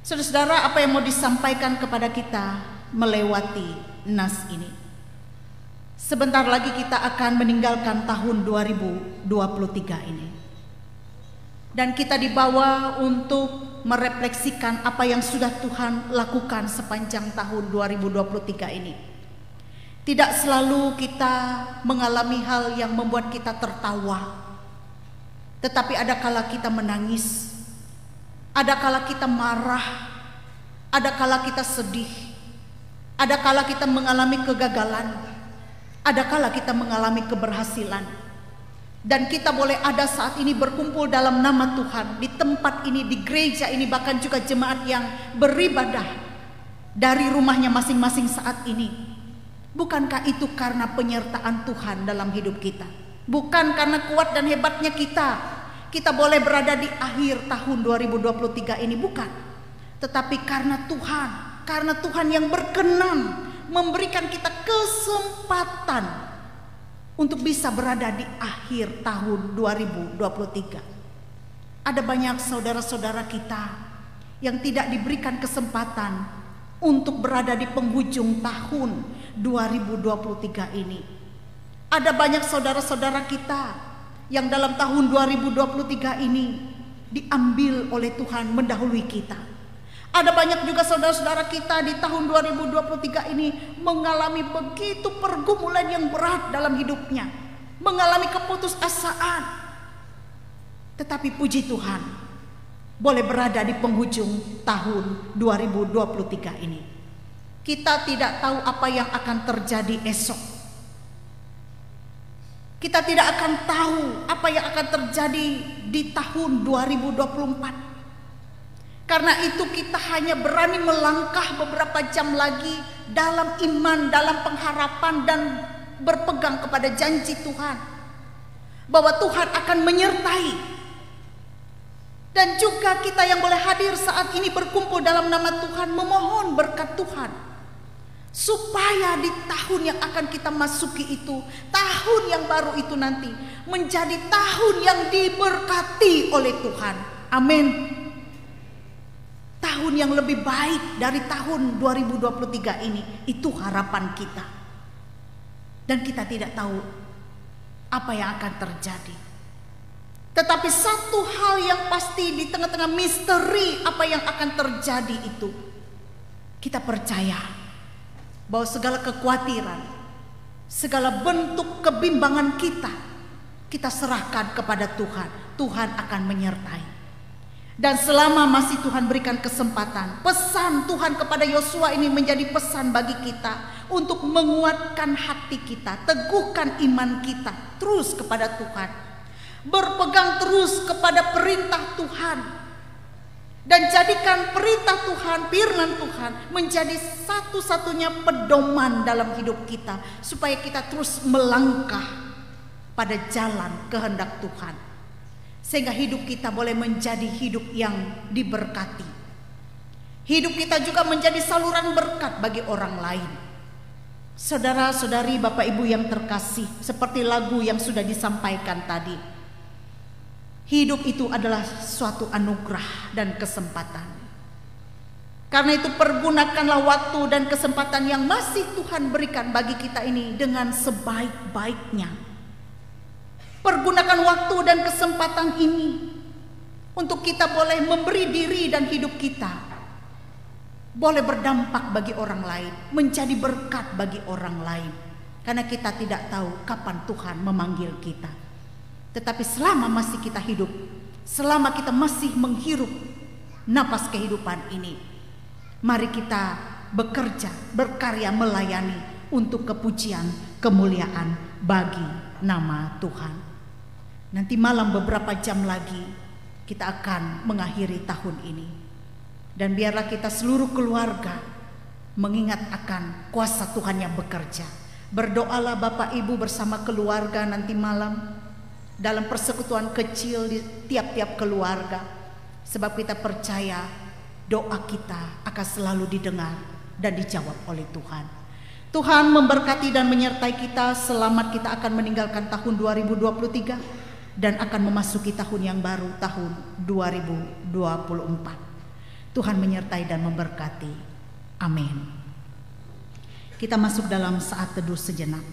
Saudara-saudara, apa yang mau disampaikan kepada kita melewati nas ini? Sebentar lagi kita akan meninggalkan tahun 2023 ini. Dan kita dibawa untuk merefleksikan apa yang sudah Tuhan lakukan sepanjang tahun 2023 ini. Tidak selalu kita mengalami hal yang membuat kita tertawa, tetapi ada kala kita menangis, ada kala kita marah, ada kala kita sedih, ada kala kita mengalami kegagalan, ada kala kita mengalami keberhasilan. Dan kita boleh ada saat ini berkumpul dalam nama Tuhan, di tempat ini, di gereja ini, bahkan juga jemaat yang beribadah dari rumahnya masing-masing saat ini. Bukankah itu karena penyertaan Tuhan dalam hidup kita? Bukan karena kuat dan hebatnya kita boleh berada di akhir tahun 2023 ini, bukan. Tetapi karena Tuhan yang berkenan memberikan kita kesempatan untuk bisa berada di akhir tahun 2023. Ada banyak saudara-saudara kita yang tidak diberikan kesempatan untuk berada di penghujung tahun 2023 ini. Ada banyak saudara-saudara kita yang dalam tahun 2023 ini diambil oleh Tuhan mendahului kita. Ada banyak juga saudara-saudara kita di tahun 2023 ini mengalami begitu pergumulan yang berat dalam hidupnya, mengalami keputusasaan. Tetapi puji Tuhan, boleh berada di penghujung tahun 2023 ini. Kita tidak tahu apa yang akan terjadi esok. Kita tidak akan tahu apa yang akan terjadi di tahun 2024. Karena itu kita hanya berani melangkah beberapa jam lagi dalam iman, dalam pengharapan dan berpegang kepada janji Tuhan bahwa Tuhan akan menyertai. Dan juga kita yang boleh hadir saat ini berkumpul dalam nama Tuhan, memohon berkat Tuhan supaya di tahun yang akan kita masuki itu, tahun yang baru itu nanti menjadi tahun yang diberkati oleh Tuhan. Amin. Tahun yang lebih baik dari tahun 2023 ini, itu harapan kita. Dan kita tidak tahu apa yang akan terjadi. Tetapi satu hal yang pasti di tengah-tengah misteri apa yang akan terjadi itu, kita percaya bahwa segala kekhawatiran, segala bentuk kebimbangan kita serahkan kepada Tuhan. Tuhan akan menyertai. Dan selama masih Tuhan berikan kesempatan, pesan Tuhan kepada Yosua ini menjadi pesan bagi kita untuk menguatkan hati kita, teguhkan iman kita terus kepada Tuhan, berpegang terus kepada perintah Tuhan. Dan jadikan perintah Tuhan, firman Tuhan menjadi satu-satunya pedoman dalam hidup kita, supaya kita terus melangkah pada jalan kehendak Tuhan, sehingga hidup kita boleh menjadi hidup yang diberkati. Hidup kita juga menjadi saluran berkat bagi orang lain. Saudara-saudari, Bapak Ibu yang terkasih, seperti lagu yang sudah disampaikan tadi, hidup itu adalah suatu anugerah dan kesempatan. Karena itu pergunakanlah waktu dan kesempatan yang masih Tuhan berikan bagi kita ini dengan sebaik-baiknya. Pergunakan waktu dan kesempatan ini untuk kita boleh memberi diri dan hidup kita boleh berdampak bagi orang lain, menjadi berkat bagi orang lain. Karena kita tidak tahu kapan Tuhan memanggil kita. Tetapi selama masih kita hidup, selama kita masih menghirup napas kehidupan ini, mari kita bekerja, berkarya, melayani untuk kepujian, kemuliaan bagi nama Tuhan. Nanti malam beberapa jam lagi kita akan mengakhiri tahun ini. Dan biarlah kita seluruh keluarga mengingat akan kuasa Tuhan yang bekerja. Berdoalah Bapak Ibu bersama keluarga nanti malam dalam persekutuan kecil di tiap-tiap keluarga, sebab kita percaya doa kita akan selalu didengar dan dijawab oleh Tuhan. Tuhan memberkati dan menyertai kita. Selamat, kita akan meninggalkan tahun 2023 dan akan memasuki tahun yang baru, tahun 2024. Tuhan menyertai dan memberkati. Amin. Kita masuk dalam saat teduh sejenak.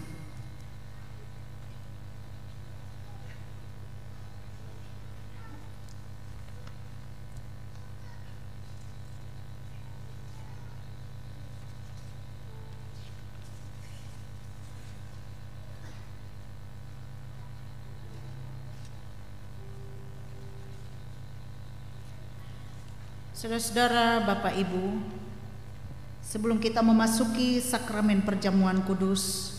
Saudara-saudara, Bapak Ibu, sebelum kita memasuki sakramen perjamuan kudus,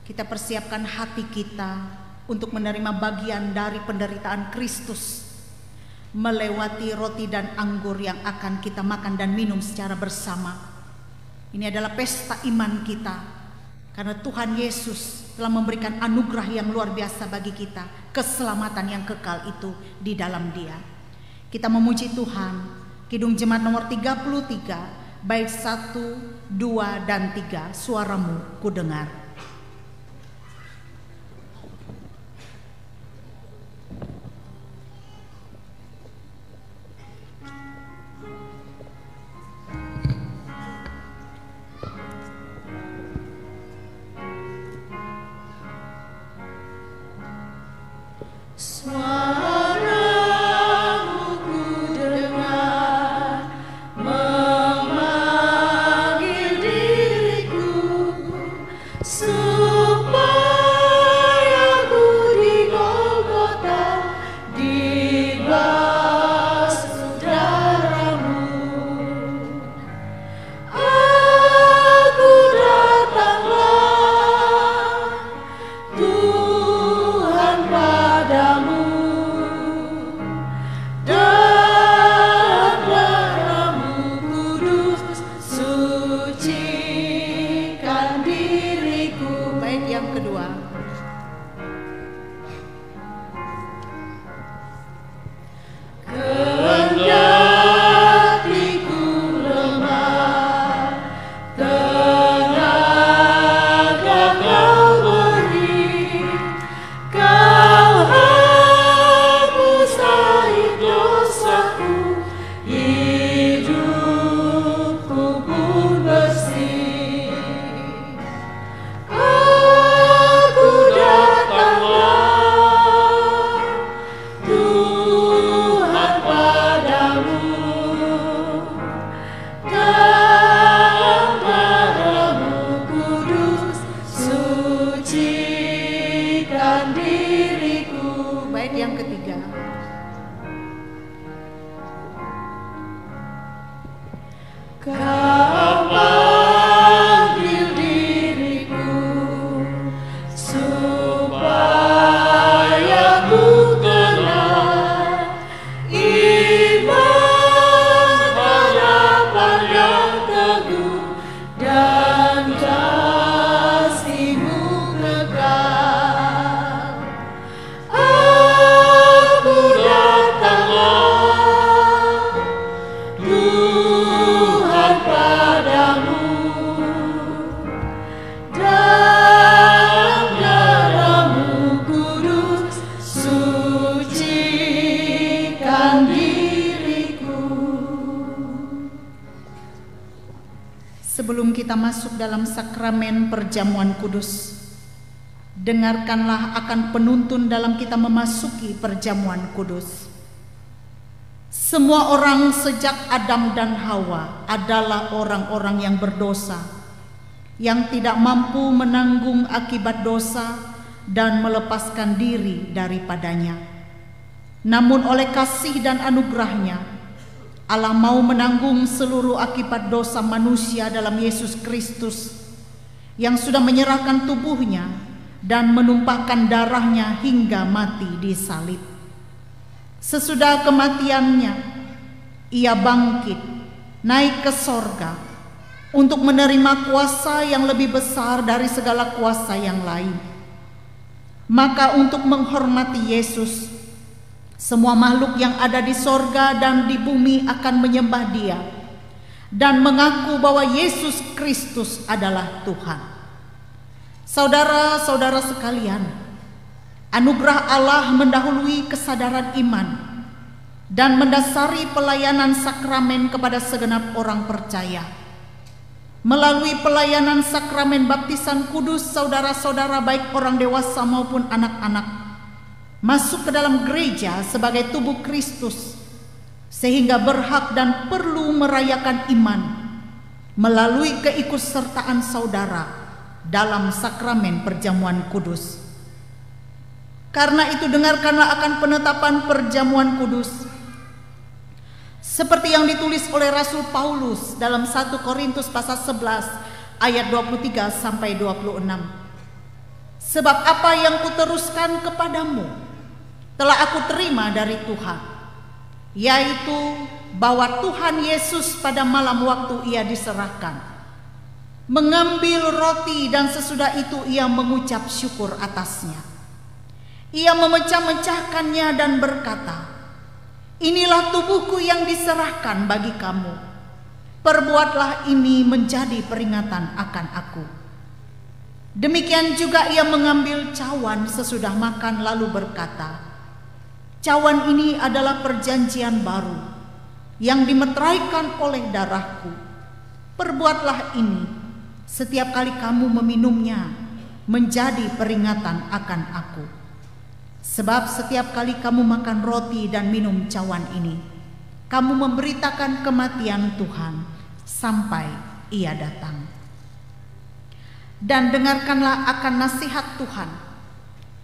kita persiapkan hati kita untuk menerima bagian dari penderitaan Kristus, melewati roti dan anggur yang akan kita makan dan minum secara bersama. Ini adalah pesta iman kita, karena Tuhan Yesus telah memberikan anugerah yang luar biasa bagi kita, keselamatan yang kekal itu di dalam Dia. Kita memuji Tuhan. Kidung Jemaat nomor 33, bait 1, 2, dan 3, suaramu kudengar. Supaya ku kenal iman kita masuk dalam sakramen perjamuan kudus, dengarkanlah akan penuntun dalam kita memasuki perjamuan kudus. Semua orang sejak Adam dan Hawa adalah orang-orang yang berdosa, yang tidak mampu menanggung akibat dosa dan melepaskan diri daripadanya. Namun oleh kasih dan anugerahnya, Allah mau menanggung seluruh akibat dosa manusia dalam Yesus Kristus yang sudah menyerahkan tubuhnya dan menumpahkan darahnya hingga mati di salib. Sesudah kematiannya, ia bangkit, naik ke sorga untuk menerima kuasa yang lebih besar dari segala kuasa yang lain. Maka untuk menghormati Yesus, semua makhluk yang ada di sorga dan di bumi akan menyembah Dia dan mengaku bahwa Yesus Kristus adalah Tuhan. Saudara-saudara sekalian, anugerah Allah mendahului kesadaran iman dan mendasari pelayanan sakramen kepada segenap orang percaya. Melalui pelayanan sakramen baptisan kudus, saudara-saudara baik orang dewasa maupun anak-anak masuk ke dalam gereja sebagai tubuh Kristus, sehingga berhak dan perlu merayakan iman melalui keikutsertaan saudara dalam sakramen perjamuan kudus. Karena itu dengarkanlah akan penetapan perjamuan kudus seperti yang ditulis oleh Rasul Paulus dalam 1 Korintus pasal 11 ayat 23 sampai 26. Sebab apa yang kuteruskan kepadamu telah aku terima dari Tuhan, yaitu bahwa Tuhan Yesus pada malam waktu ia diserahkan, mengambil roti dan sesudah itu ia mengucap syukur atasnya. Ia memecah-mecahkannya dan berkata, "Inilah tubuhku yang diserahkan bagi kamu. Perbuatlah ini menjadi peringatan akan aku." Demikian juga ia mengambil cawan sesudah makan lalu berkata, "Cawan ini adalah perjanjian baru yang dimeteraikan oleh darahku. Perbuatlah ini setiap kali kamu meminumnya menjadi peringatan akan aku. Sebab setiap kali kamu makan roti dan minum cawan ini, kamu memberitakan kematian Tuhan sampai ia datang." Dan dengarkanlah akan nasihat Tuhan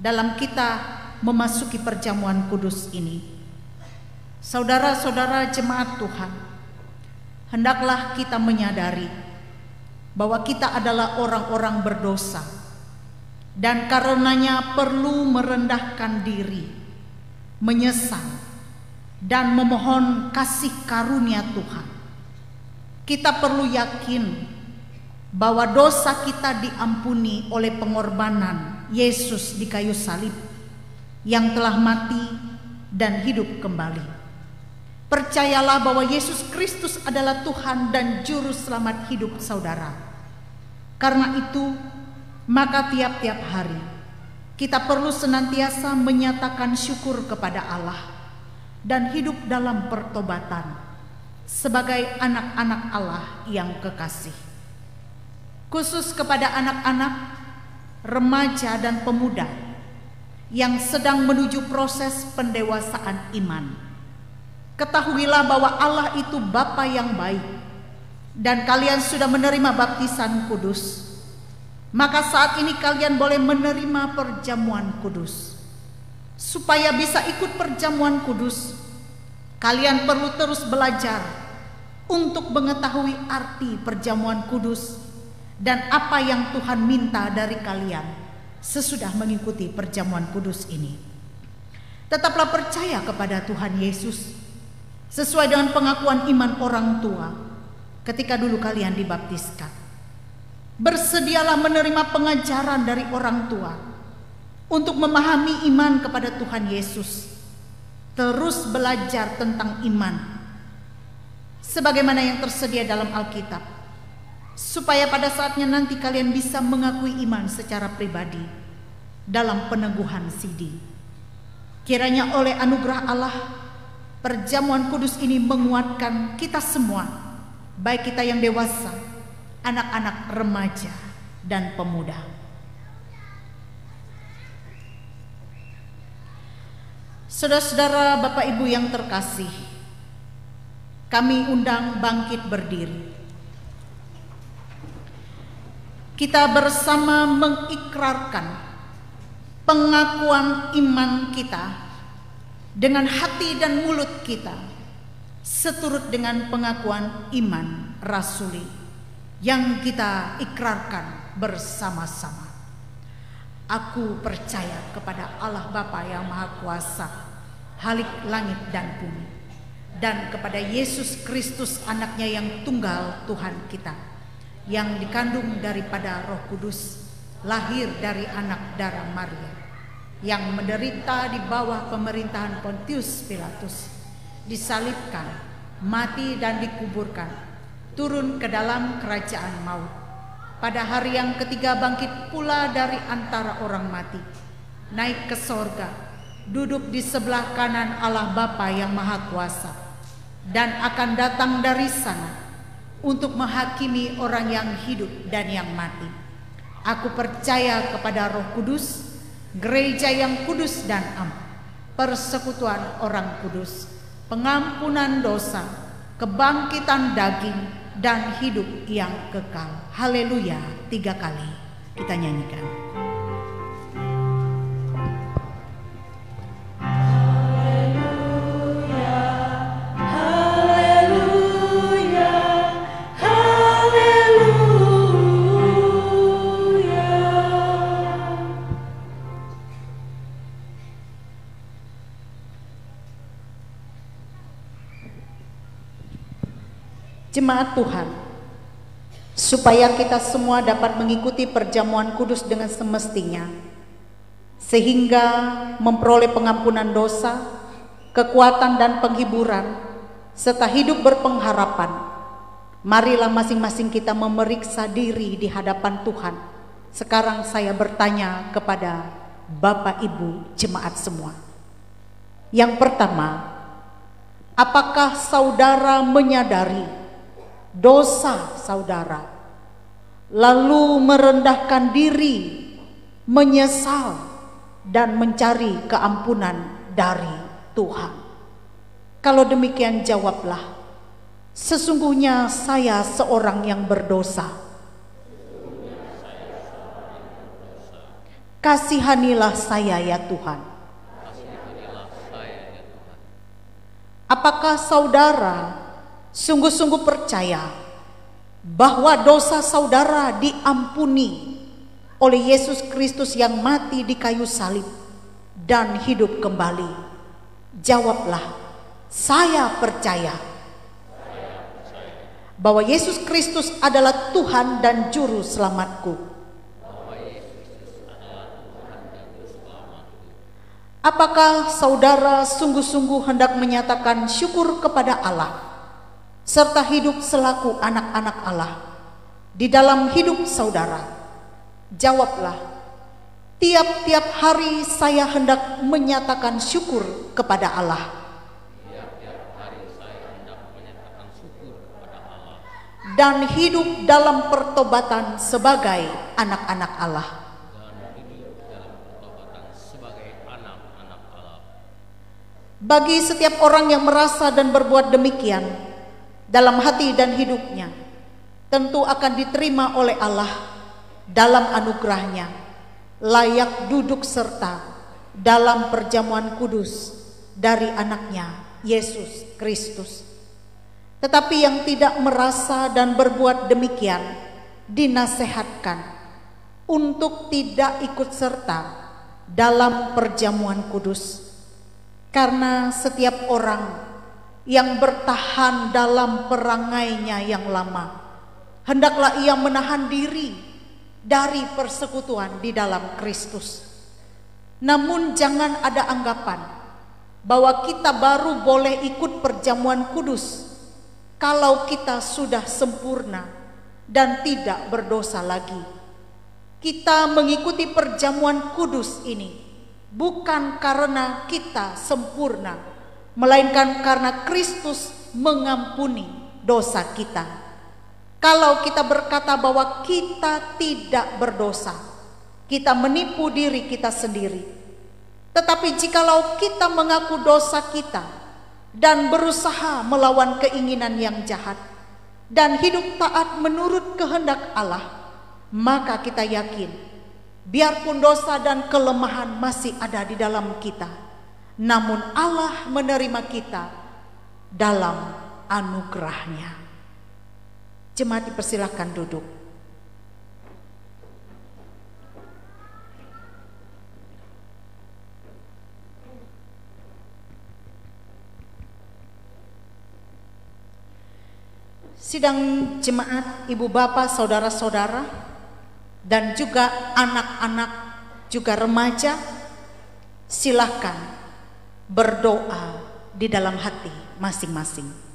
dalam kita memasuki perjamuan kudus ini. Saudara-saudara jemaat Tuhan, hendaklah kita menyadari bahwa kita adalah orang-orang berdosa dan karenanya perlu merendahkan diri, menyesal dan memohon kasih karunia Tuhan. Kita perlu yakin bahwa dosa kita diampuni oleh pengorbanan Yesus di kayu salib yang telah mati dan hidup kembali. Percayalah bahwa Yesus Kristus adalah Tuhan dan Juru Selamat hidup saudara. Karena itu, maka tiap-tiap hari kita perlu senantiasa menyatakan syukur kepada Allah dan hidup dalam pertobatan sebagai anak-anak Allah yang kekasih. Khusus kepada anak-anak, remaja dan pemuda yang sedang menuju proses pendewasaan iman. Ketahuilah bahwa Allah itu Bapa yang baik dan kalian sudah menerima baptisan kudus. Maka saat ini kalian boleh menerima perjamuan kudus. Supaya bisa ikut perjamuan kudus, kalian perlu terus belajar untuk mengetahui arti perjamuan kudus dan apa yang Tuhan minta dari kalian sesudah mengikuti perjamuan kudus ini. Tetaplah percaya kepada Tuhan Yesus sesuai dengan pengakuan iman orang tua ketika dulu kalian dibaptiskan. Bersedialah menerima pengajaran dari orang tua untuk memahami iman kepada Tuhan Yesus. Terus belajar tentang iman sebagaimana yang tersedia dalam Alkitab, supaya pada saatnya nanti kalian bisa mengakui iman secara pribadi dalam peneguhan sidi. Kiranya oleh anugerah Allah, perjamuan kudus ini menguatkan kita semua, baik kita yang dewasa anak-anak remaja dan pemuda. Saudara-saudara, Bapak Ibu yang terkasih, kami undang bangkit berdiri. Kita bersama mengikrarkan pengakuan iman kita dengan hati dan mulut kita, seturut dengan pengakuan iman rasuli yang kita ikrarkan bersama-sama. Aku percaya kepada Allah Bapa yang Maha Kuasa, Halik langit dan bumi, dan kepada Yesus Kristus anaknya yang tunggal Tuhan kita, yang dikandung daripada Roh Kudus, lahir dari anak darah Maria, yang menderita di bawah pemerintahan Pontius Pilatus, disalibkan, mati dan dikuburkan, turun ke dalam kerajaan maut. Pada hari yang ketiga bangkit pula dari antara orang mati, naik ke sorga, duduk di sebelah kanan Allah Bapa yang Maha Kuasa, dan akan datang dari sana untuk menghakimi orang yang hidup dan yang mati. Aku percaya kepada Roh Kudus, gereja yang kudus dan am, persekutuan orang kudus, pengampunan dosa, kebangkitan daging, dan hidup yang kekal. Haleluya. 3 kali kita nyanyikan. Jemaat Tuhan, supaya kita semua dapat mengikuti perjamuan kudus dengan semestinya, sehingga memperoleh pengampunan dosa, kekuatan dan penghiburan, serta hidup berpengharapan, marilah masing-masing kita memeriksa diri di hadapan Tuhan. Sekarang saya bertanya kepada Bapak Ibu jemaat semua. Yang pertama, apakah saudara menyadari dosa saudara, lalu merendahkan diri, menyesal, dan mencari keampunan dari Tuhan? Kalau demikian jawablah, sesungguhnya saya seorang yang berdosa. Kasihanilah saya ya Tuhan. Apakah saudara sungguh-sungguh percaya bahwa dosa saudara diampuni oleh Yesus Kristus yang mati di kayu salib dan hidup kembali? Jawablah, saya percaya bahwa Yesus Kristus adalah Tuhan dan Juru Selamatku. Apakah saudara sungguh-sungguh hendak menyatakan syukur kepada Allah serta hidup selaku anak-anak Allah di dalam hidup saudara? Jawablah, tiap-tiap hari saya hendak menyatakan syukur kepada Allah. Dan hidup dalam pertobatan sebagai anak-anak Allah. Bagi setiap orang yang merasa dan berbuat demikian dalam hati dan hidupnya, tentu akan diterima oleh Allah dalam anugerahnya, layak duduk serta dalam perjamuan kudus dari anaknya Yesus Kristus. Tetapi yang tidak merasa dan berbuat demikian dinasihatkan untuk tidak ikut serta dalam perjamuan kudus. Karena setiap orang yang bertahan dalam perangainya yang lama, hendaklah ia menahan diri dari persekutuan di dalam Kristus. Namun jangan ada anggapan bahwa kita baru boleh ikut perjamuan kudus kalau kita sudah sempurna dan tidak berdosa lagi. Kita mengikuti perjamuan kudus ini bukan karena kita sempurna, melainkan karena Kristus mengampuni dosa kita. Kalau kita berkata bahwa kita tidak berdosa, kita menipu diri kita sendiri. Tetapi jikalau kita mengaku dosa kita dan berusaha melawan keinginan yang jahat dan hidup taat menurut kehendak Allah, maka kita yakin biarpun dosa dan kelemahan masih ada di dalam kita, namun Allah menerima kita dalam anugerah-Nya. Jemaat dipersilakan duduk. Sidang jemaat, ibu bapak, saudara-saudara, dan juga anak-anak, juga remaja, silakan berdoa di dalam hati masing-masing.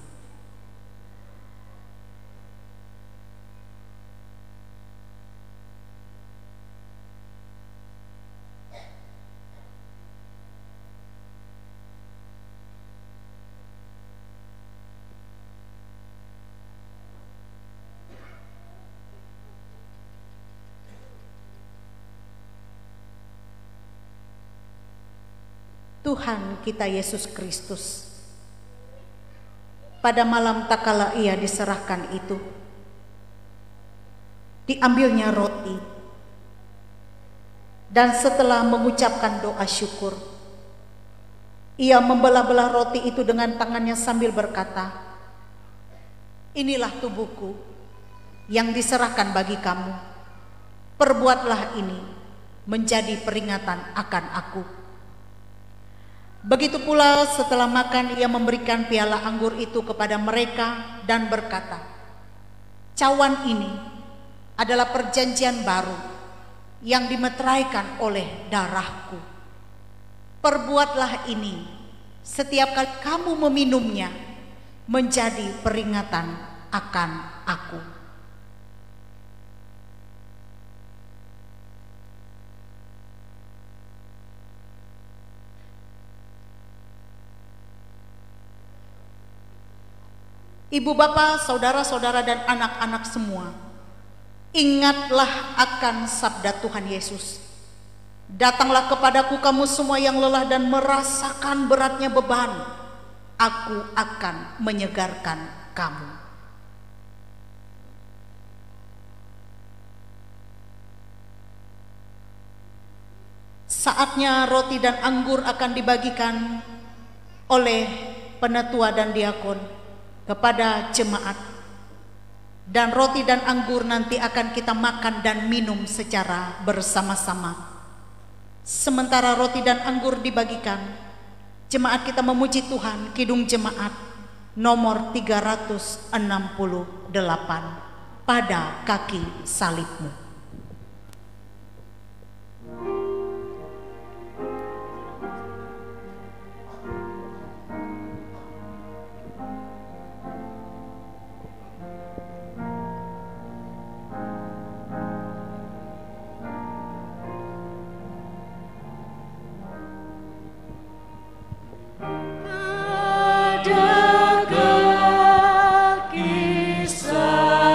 Tuhan kita Yesus Kristus, pada malam tak kala Ia diserahkan itu, diambilnya roti, dan setelah mengucapkan doa syukur, Ia membelah-belah roti itu dengan tangannya sambil berkata, "Inilah tubuhku yang diserahkan bagi kamu. Perbuatlah ini menjadi peringatan akan aku." Begitu pula setelah makan Ia memberikan piala anggur itu kepada mereka dan berkata, "Cawan ini adalah perjanjian baru yang dimeteraikan oleh darahku. Perbuatlah ini setiap kali kamu meminumnya menjadi peringatan akan aku." Ibu bapak, saudara-saudara dan anak-anak semua, ingatlah akan sabda Tuhan Yesus. "Datanglah kepadaku kamu semua yang lelah dan merasakan beratnya beban, aku akan menyegarkan kamu." Saatnya roti dan anggur akan dibagikan oleh penatua dan diakon kepada jemaat, dan roti dan anggur nanti akan kita makan dan minum secara bersama-sama. Sementara roti dan anggur dibagikan, jemaat kita memuji Tuhan, Kidung Jemaat nomor 368, "Pada Kaki Salib-Mu." Kaki salib-Mu.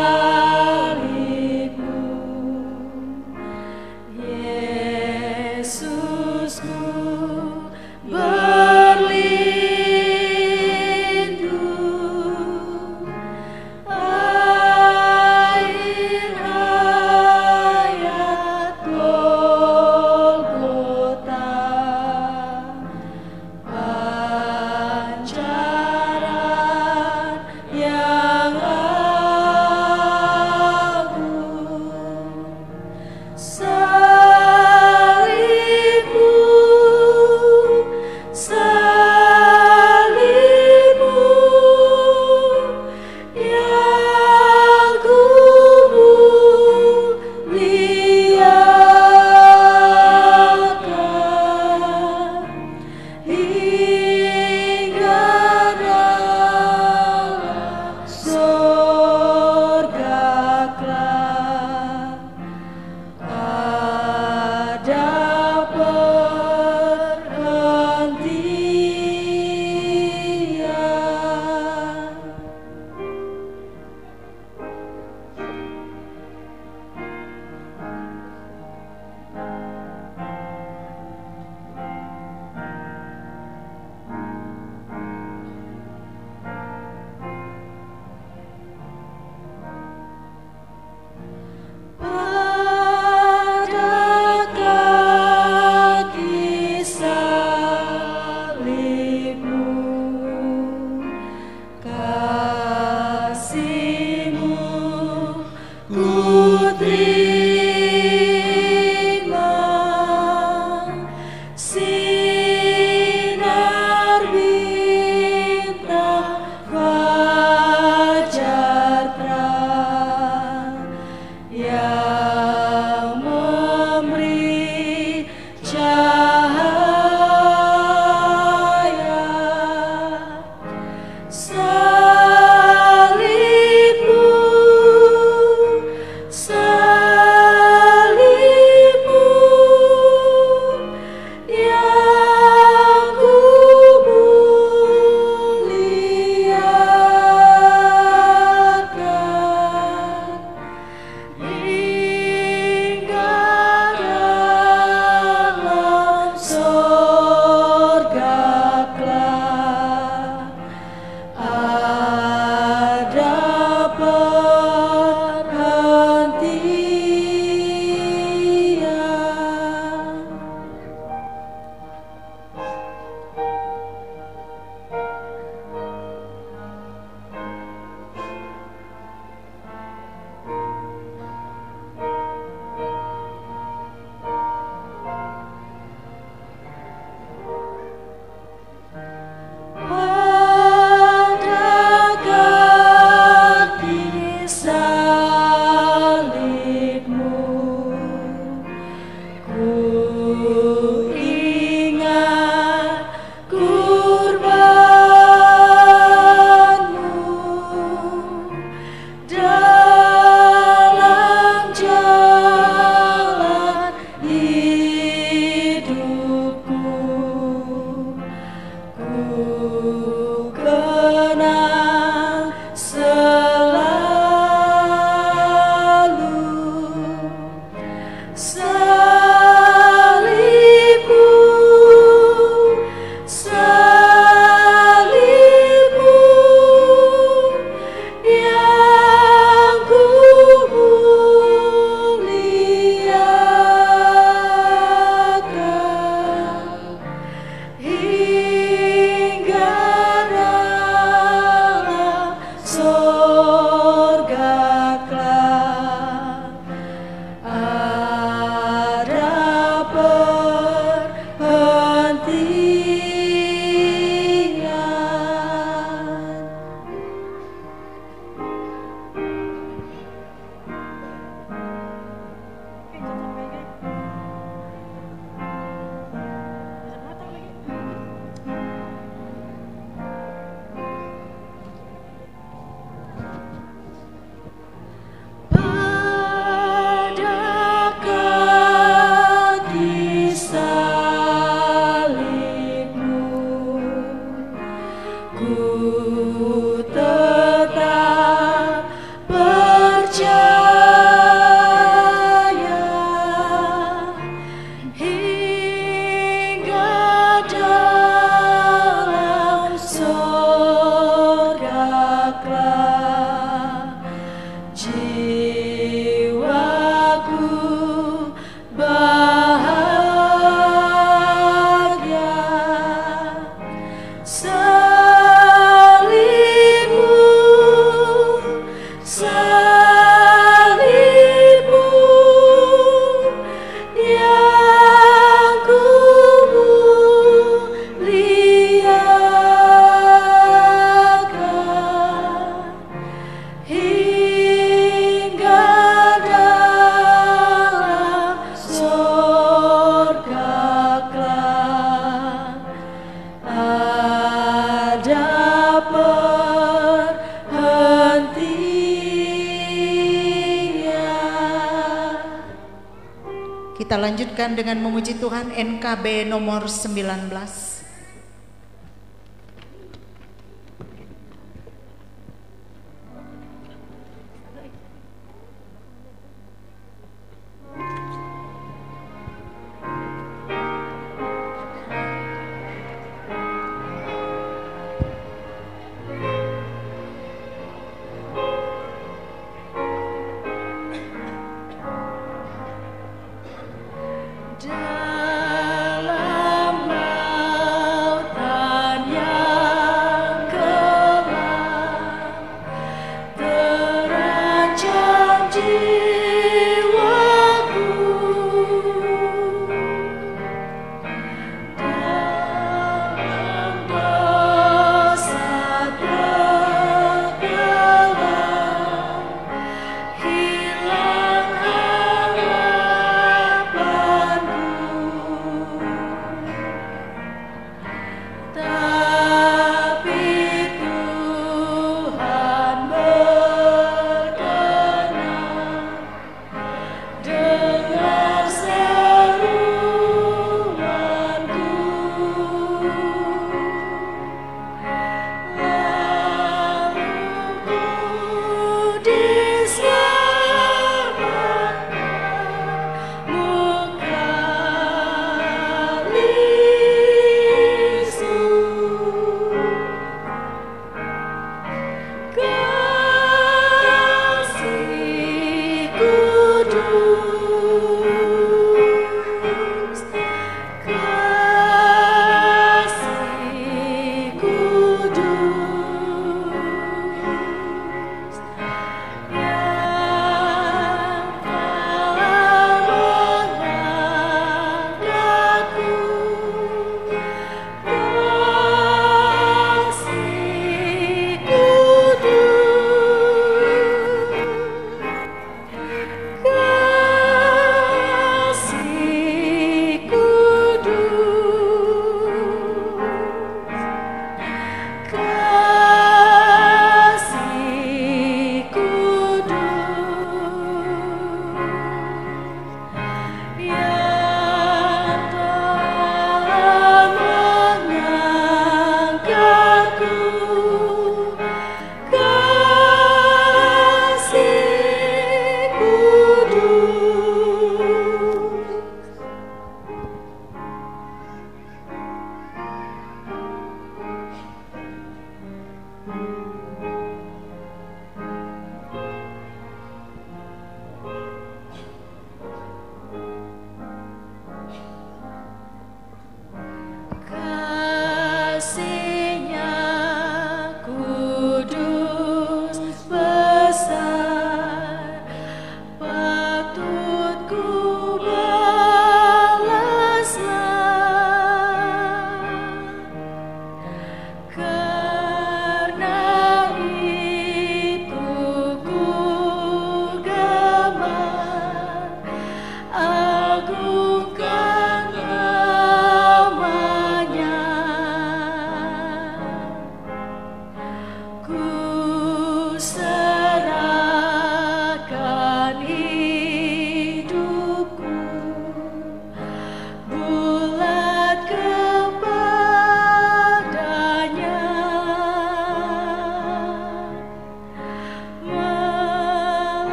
nyanyikan dengan memuji Tuhan NKB nomor 19.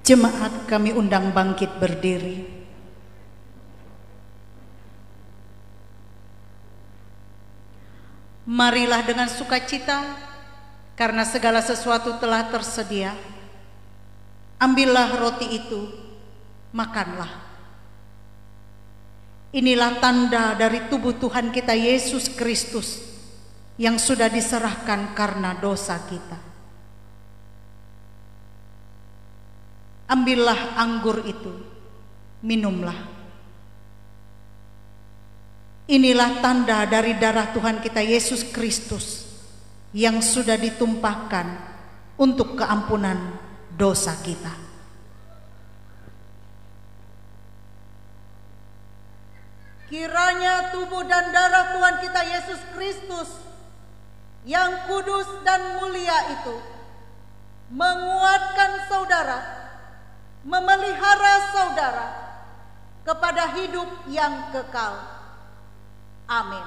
Jemaat kami undang bangkit berdiri. Marilah dengan sukacita, karena segala sesuatu telah tersedia. Ambillah roti itu, makanlah. Inilah tanda dari tubuh Tuhan kita Yesus Kristus yang sudah diserahkan karena dosa kita. Ambillah anggur itu, minumlah. Inilah tanda dari darah Tuhan kita Yesus Kristus yang sudah ditumpahkan untuk keampunan dosa kita. Kiranya tubuh dan darah Tuhan kita Yesus Kristus yang kudus dan mulia itu menguatkan saudara, memelihara saudara kepada hidup yang kekal. Amin.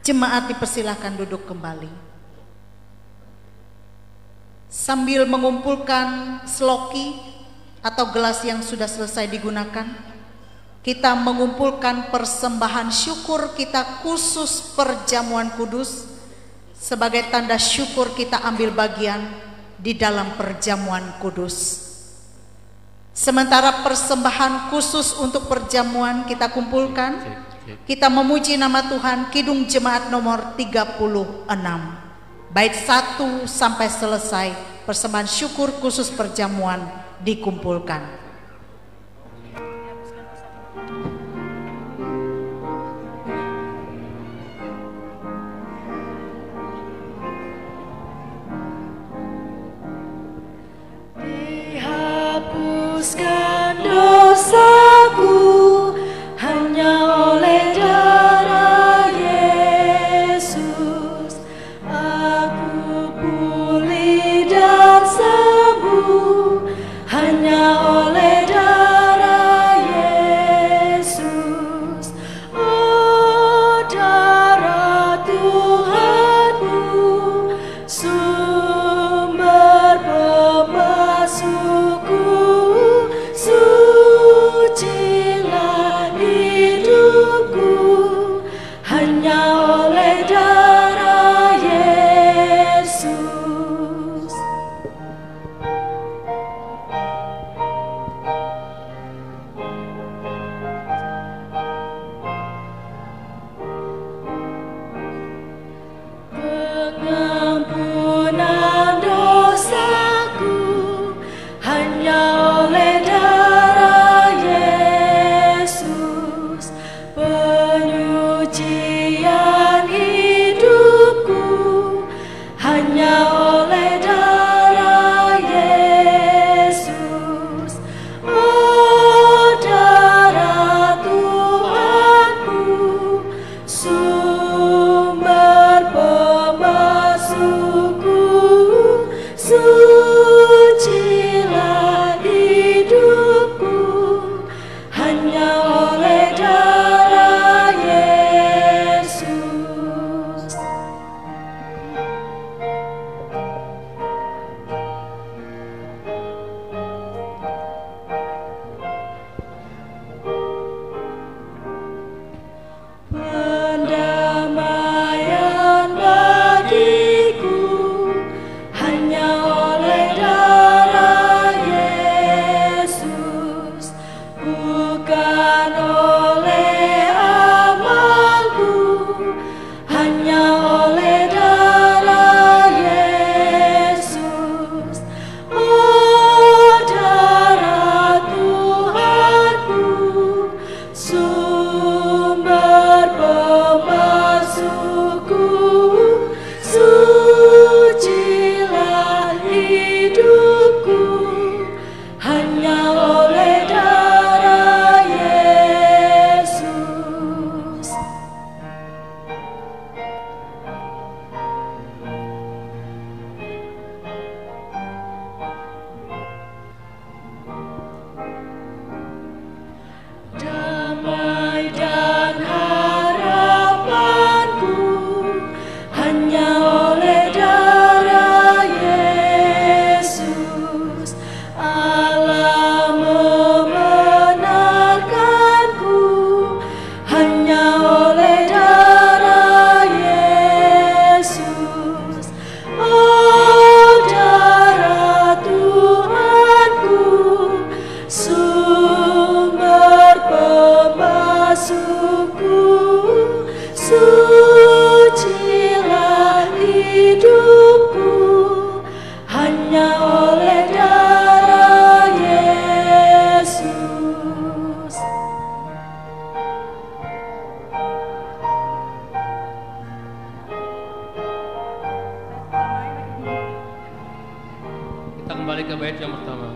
Jemaat dipersilakan duduk kembali. Sambil mengumpulkan seloki atau gelas yang sudah selesai digunakan, kita mengumpulkan persembahan syukur kita khusus perjamuan kudus sebagai tanda syukur kita ambil bagian di dalam perjamuan kudus. Sementara persembahan khusus untuk perjamuan kita kumpulkan, kita memuji nama Tuhan, Kidung Jemaat nomor 36. Bait 1 sampai selesai persembahan syukur khusus perjamuan dikumpulkan. Hapuskan dosaku hanya oleh darah Yesus. Aku pulih dan sembuh hanya oleh kembali ke bait yang pertama.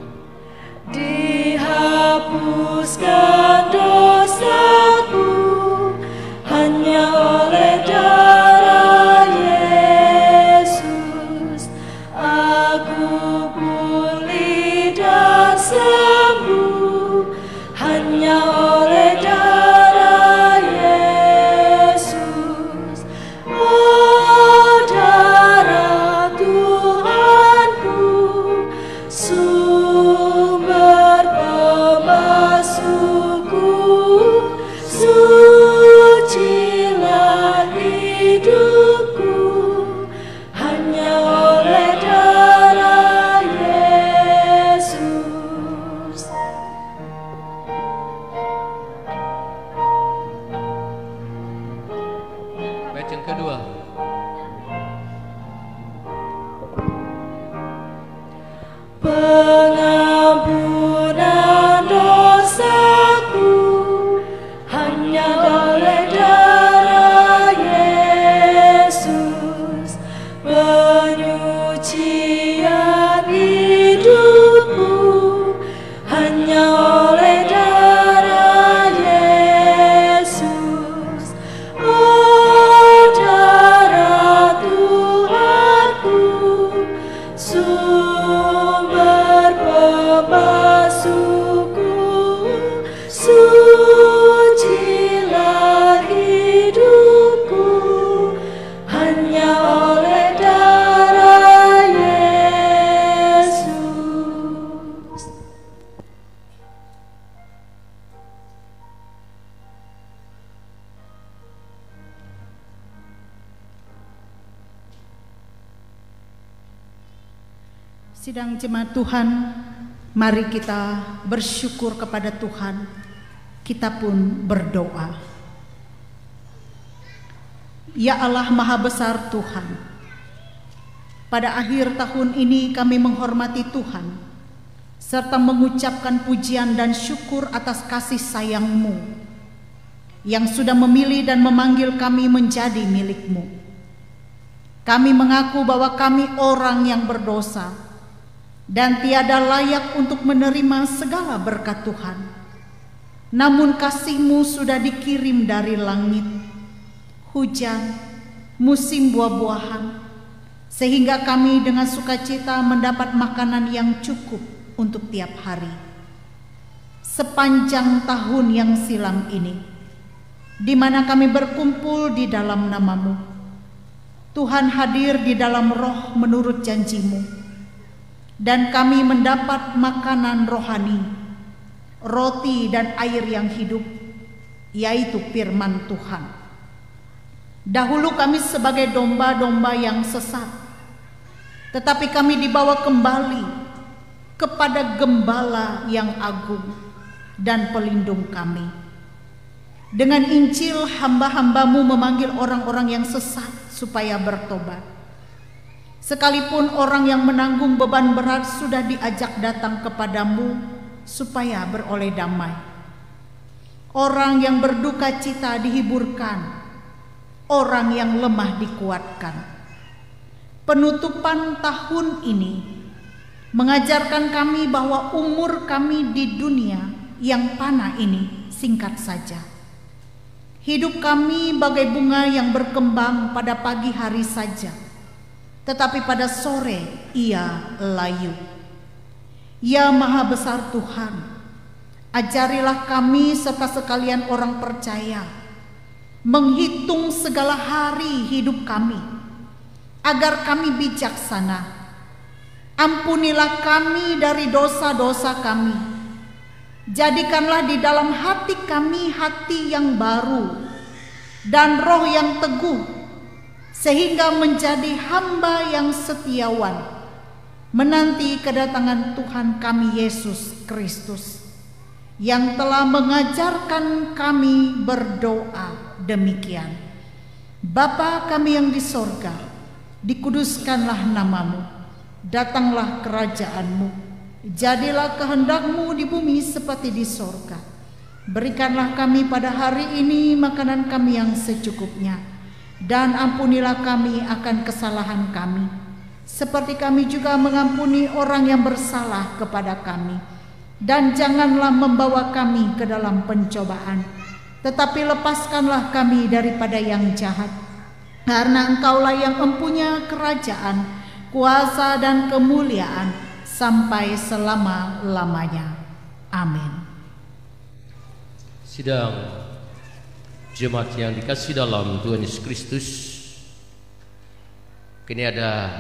Dihapuskan dosaku hanya oleh darah Yesus, aku pulih dan sembuh hanya oleh darah Yesus. Oh, darah Tuhanku, sumber pemasukku, sucilah hidupku hanya oleh darah Yesus. Bait yang kedua. Pengampunan dosaku hanya oleh darah Yesus, penyucian hidupku hanya oleh darah Yesus. Oh, darah Tuhanku, sumber pemasukku, sucilah hidupku hanya oleh darah Yesus. Sidang jemaat Tuhan, mari kita bersyukur kepada Tuhan. Kita pun berdoa. Ya Allah Maha Besar Tuhan, pada akhir tahun ini kami menghormati Tuhan serta mengucapkan pujian dan syukur atas kasih sayang-Mu yang sudah memilih dan memanggil kami menjadi milik-Mu. Kami mengaku bahwa kami orang yang berdosa dan tiada layak untuk menerima segala berkat Tuhan. Namun kasih-Mu sudah dikirim dari langit, hujan, musim buah-buahan, sehingga kami dengan sukacita mendapat makanan yang cukup untuk tiap hari. Sepanjang tahun yang silam ini, di mana kami berkumpul di dalam nama-Mu, Tuhan hadir di dalam roh menurut janji-Mu, dan kami mendapat makanan rohani, roti dan air yang hidup, yaitu firman Tuhan. Dahulu kami sebagai domba-domba yang sesat, tetapi kami dibawa kembali kepada Gembala yang agung dan pelindung kami. Dengan Injil hamba-hamba-Mu memanggil orang-orang yang sesat supaya bertobat. Sekalipun orang yang menanggung beban berat sudah diajak datang kepadamu supaya beroleh damai. Orang yang berduka cita dihiburkan, orang yang lemah dikuatkan. Penutupan tahun ini mengajarkan kami bahwa umur kami di dunia yang panah ini singkat saja. Hidup kami bagai bunga yang berkembang pada pagi hari saja, tetapi pada sore ia layu. Ya Maha Besar Tuhan, ajarilah kami serta sekalian orang percaya menghitung segala hari hidup kami, agar kami bijaksana. Ampunilah kami dari dosa-dosa kami. Jadikanlah di dalam hati kami hati yang baru dan roh yang teguh, sehingga menjadi hamba yang setiawan menanti kedatangan Tuhan kami Yesus Kristus, yang telah mengajarkan kami berdoa demikian. Bapa kami yang di sorga, dikuduskanlah nama-Mu, datanglah kerajaan-Mu, jadilah kehendak-Mu di bumi seperti di sorga. Berikanlah kami pada hari ini makanan kami yang secukupnya, dan ampunilah kami akan kesalahan kami, seperti kami juga mengampuni orang yang bersalah kepada kami. Dan janganlah membawa kami ke dalam pencobaan, tetapi lepaskanlah kami daripada yang jahat. Karena Engkaulah yang mempunyai kerajaan, kuasa dan kemuliaan sampai selama-lamanya. Amin. Sidang jemaat yang dikasih dalam Tuhan Yesus Kristus, kini ada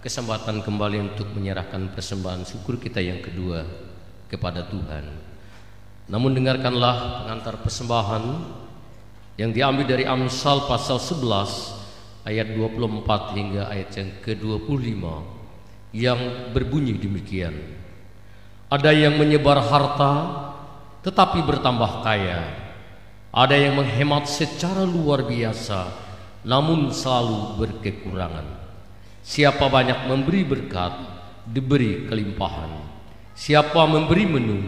kesempatan kembali untuk menyerahkan persembahan syukur kita yang kedua kepada Tuhan. Namun dengarkanlah pengantar persembahan yang diambil dari Amsal pasal 11 ayat 24 hingga ayat yang ke-25 yang berbunyi demikian. Ada yang menyebar harta tetapi bertambah kaya. Ada yang menghemat secara luar biasa namun selalu berkekurangan. Siapa banyak memberi berkat, diberi kelimpahan. Siapa memberi minum,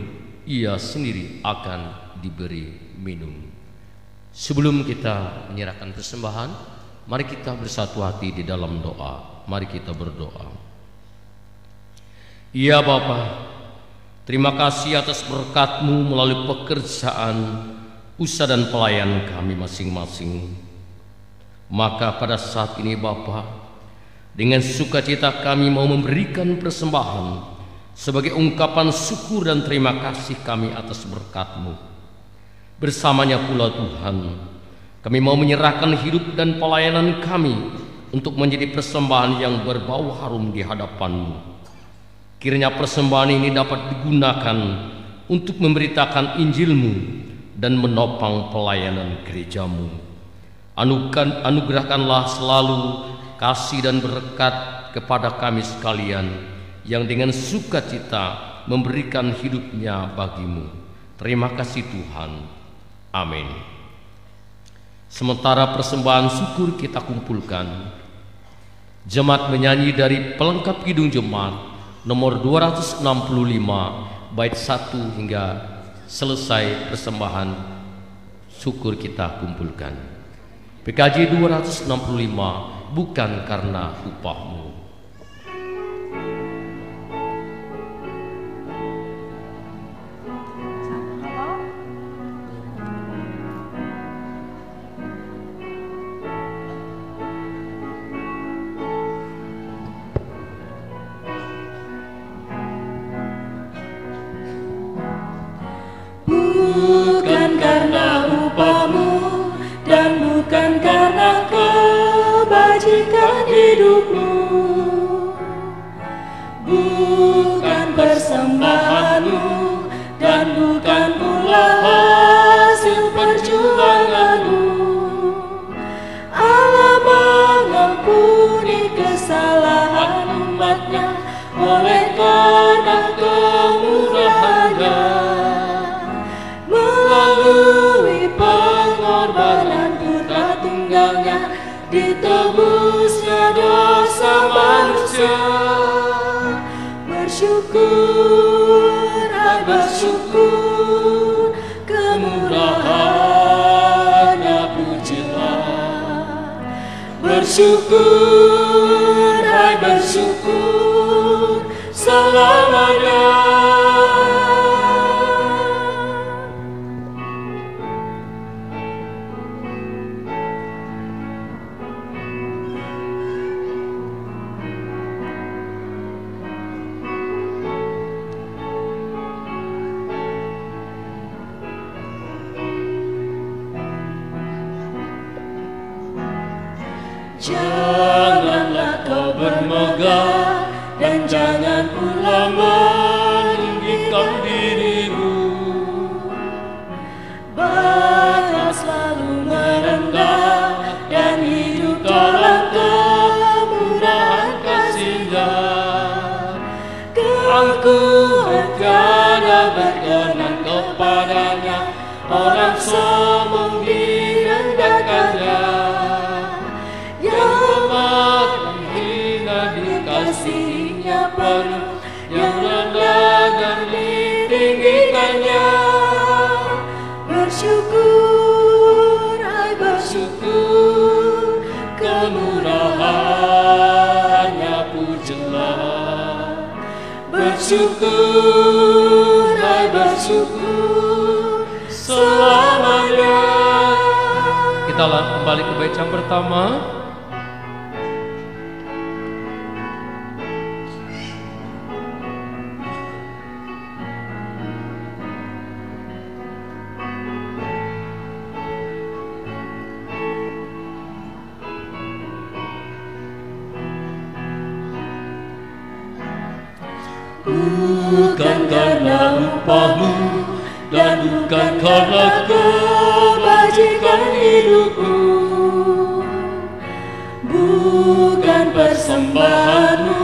ia sendiri akan diberi minum. Sebelum kita menyerahkan persembahan, mari kita bersatu hati di dalam doa. Mari kita berdoa. Ya Bapa, terima kasih atas berkat-Mu melalui pekerjaan, usaha dan pelayan kami masing-masing. Maka pada saat ini Bapa, dengan sukacita kami mau memberikan persembahan sebagai ungkapan syukur dan terima kasih kami atas berkat-Mu. Bersamanya pula Tuhan, kami mau menyerahkan hidup dan pelayanan kami untuk menjadi persembahan yang berbau harum di hadapan-Mu. Kiranya persembahan ini dapat digunakan untuk memberitakan Injil-Mu dan menopang pelayanan gereja-Mu. Anugerahkanlah selalu kasih dan berkat kepada kami sekalian yang dengan sukacita memberikan hidupnya bagi-Mu. Terima kasih Tuhan. Amin. Sementara persembahan syukur kita kumpulkan, jemaat menyanyi dari pelengkap Kidung Jemaat nomor 265 bait 1 hingga selesai persembahan syukur kita kumpulkan. PKJ 265, bukan karena upah-Mu. Bukan karena upah-Mu dan bukan karena kebajikan hidup-Mu, bukan persembahan-Mu dan bukan pula hasil perjuangan-Mu. Allah mengampuni kesalahan umat-Nya oleh karena kemurahan-Nya. Melalui pengorbanan putra tunggalnya, ditebusnya dosa manusia. Bersyukur, hai bersyukur, kemurahan-Nya pujilah. Bersyukur, hai bersyukur, selamanya. Janganlah kau bermegah dan jangan pula meninggikan dirimu. Bahkan selalu merendah dan hidup dalam kemurahan kasih-Nya. Aku hanya berkenan kepadanya, orang sombong direndahkannya. Kasih-Nya penuh, yang rendah dan ditinggikannya. Bersyukur, hai bersyukur, kemurahan-Nya puji. bersyukur, hai bersyukur selamanya. Kita kembali ke bait yang pertama. Bukan karena upahmu dan bukan karena kebajikan hidupmu, bukan persembahanmu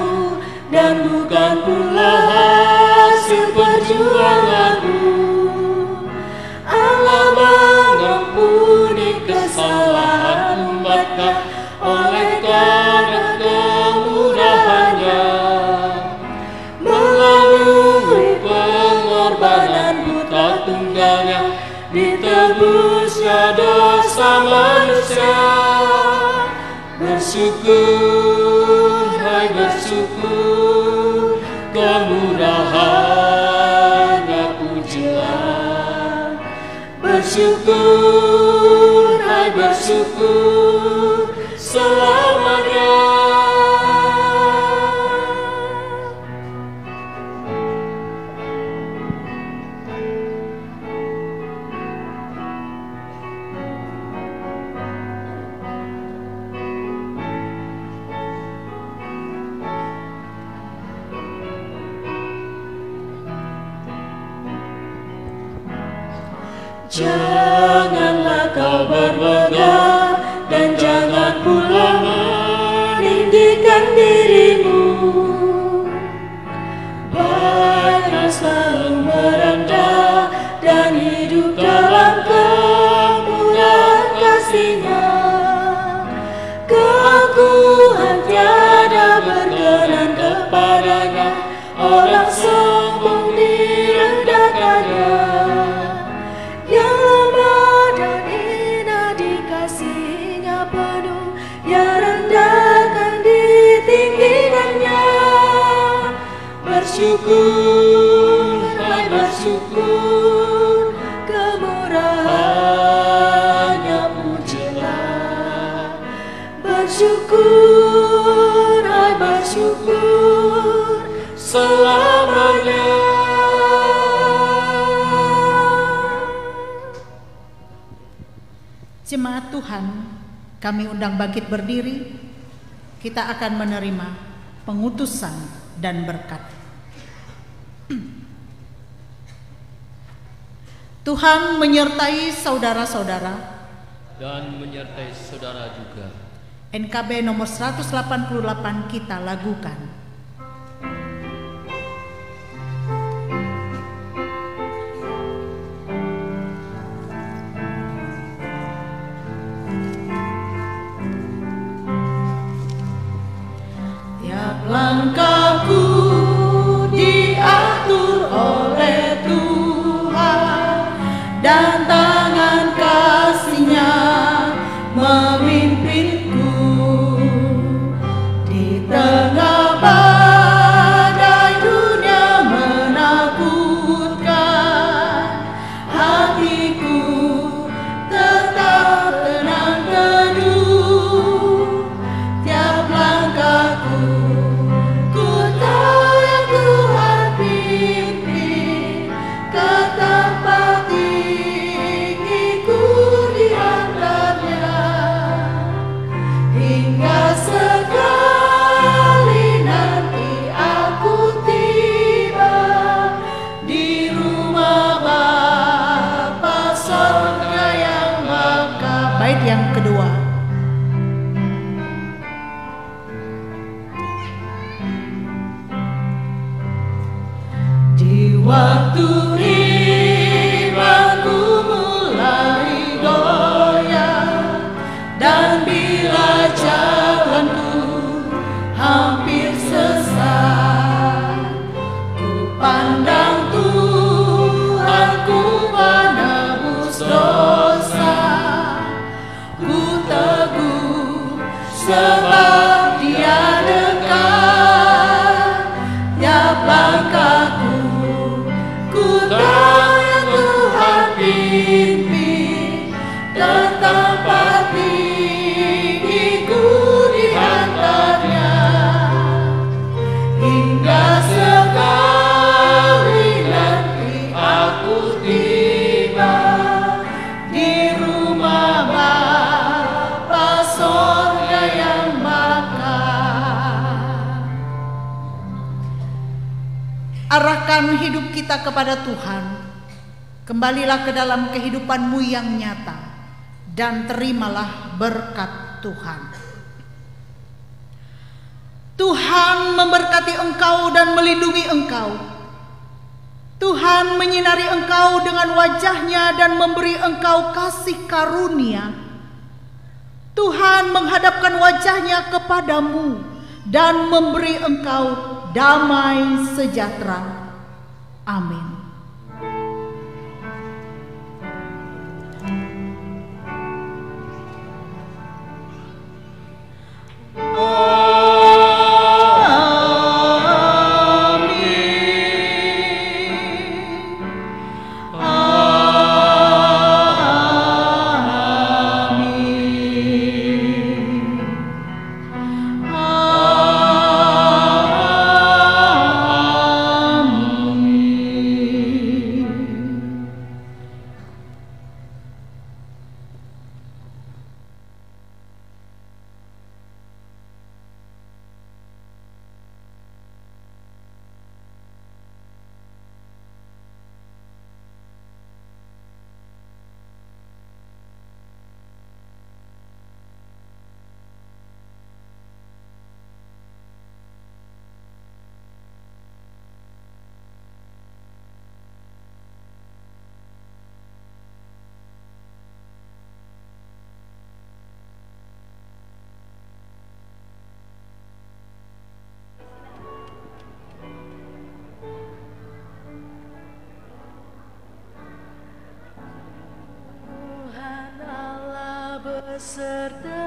dan bukan pula hasil perjuanganmu. Allah mengampuni kesalahan umatnya oleh karena kemurahannya. Melalui pengorbanan putra tunggalnya, ditebusnya dosa manusia. Bersyukur, hai bersyukur, kemurahannya pujilah. Bersyukur, hai bersyukur selamanya. Janganlah kau bermegah dan jangan pula meninggikan dirimu. Baiklah selalu merendah dan hidup dalam kemurahan kasih-Nya. Keangkuhan tiada berkenan kepadanya, orang sombong direndahkannya. Yang lemah dan hina dikasihinya penuh, yang rendahkan ditinggikannya. Bersyukur, hai bersyukur, kemurahannya pujilah. Bersyukur, hai bersyukur selamanya. Jemaat Tuhan, kami undang bangkit berdiri. Kita akan menerima pengutusan dan berkat. Tuhan menyertai saudara-saudara Dan menyertai saudara juga. NKB nomor 188 kita lagukan. Langkahku diatur oleh Tuhan dan tangan kasih-Nya memimpinku di tengah badai dunia menakutkan. Hatiku tetap tenang teduh, tiap langkahku yang kedua. Di waktu imanku mulai goyah dan bila jalanku hampir sesat, ku pandang Tuhanku menebus dosa. Sebab Dia dekat, tiap langkah Arahkan hidup kita kepada Tuhan. Kembalilah ke dalam kehidupan-Mu yang nyata dan terimalah berkat Tuhan. Tuhan memberkati engkau dan melindungi engkau. Tuhan menyinari engkau dengan wajah-Nya dan memberi engkau kasih karunia. Tuhan menghadapkan wajah-Nya kepadamu dan memberi engkau damai sejahtera. Amin. Tuhan Allah beserta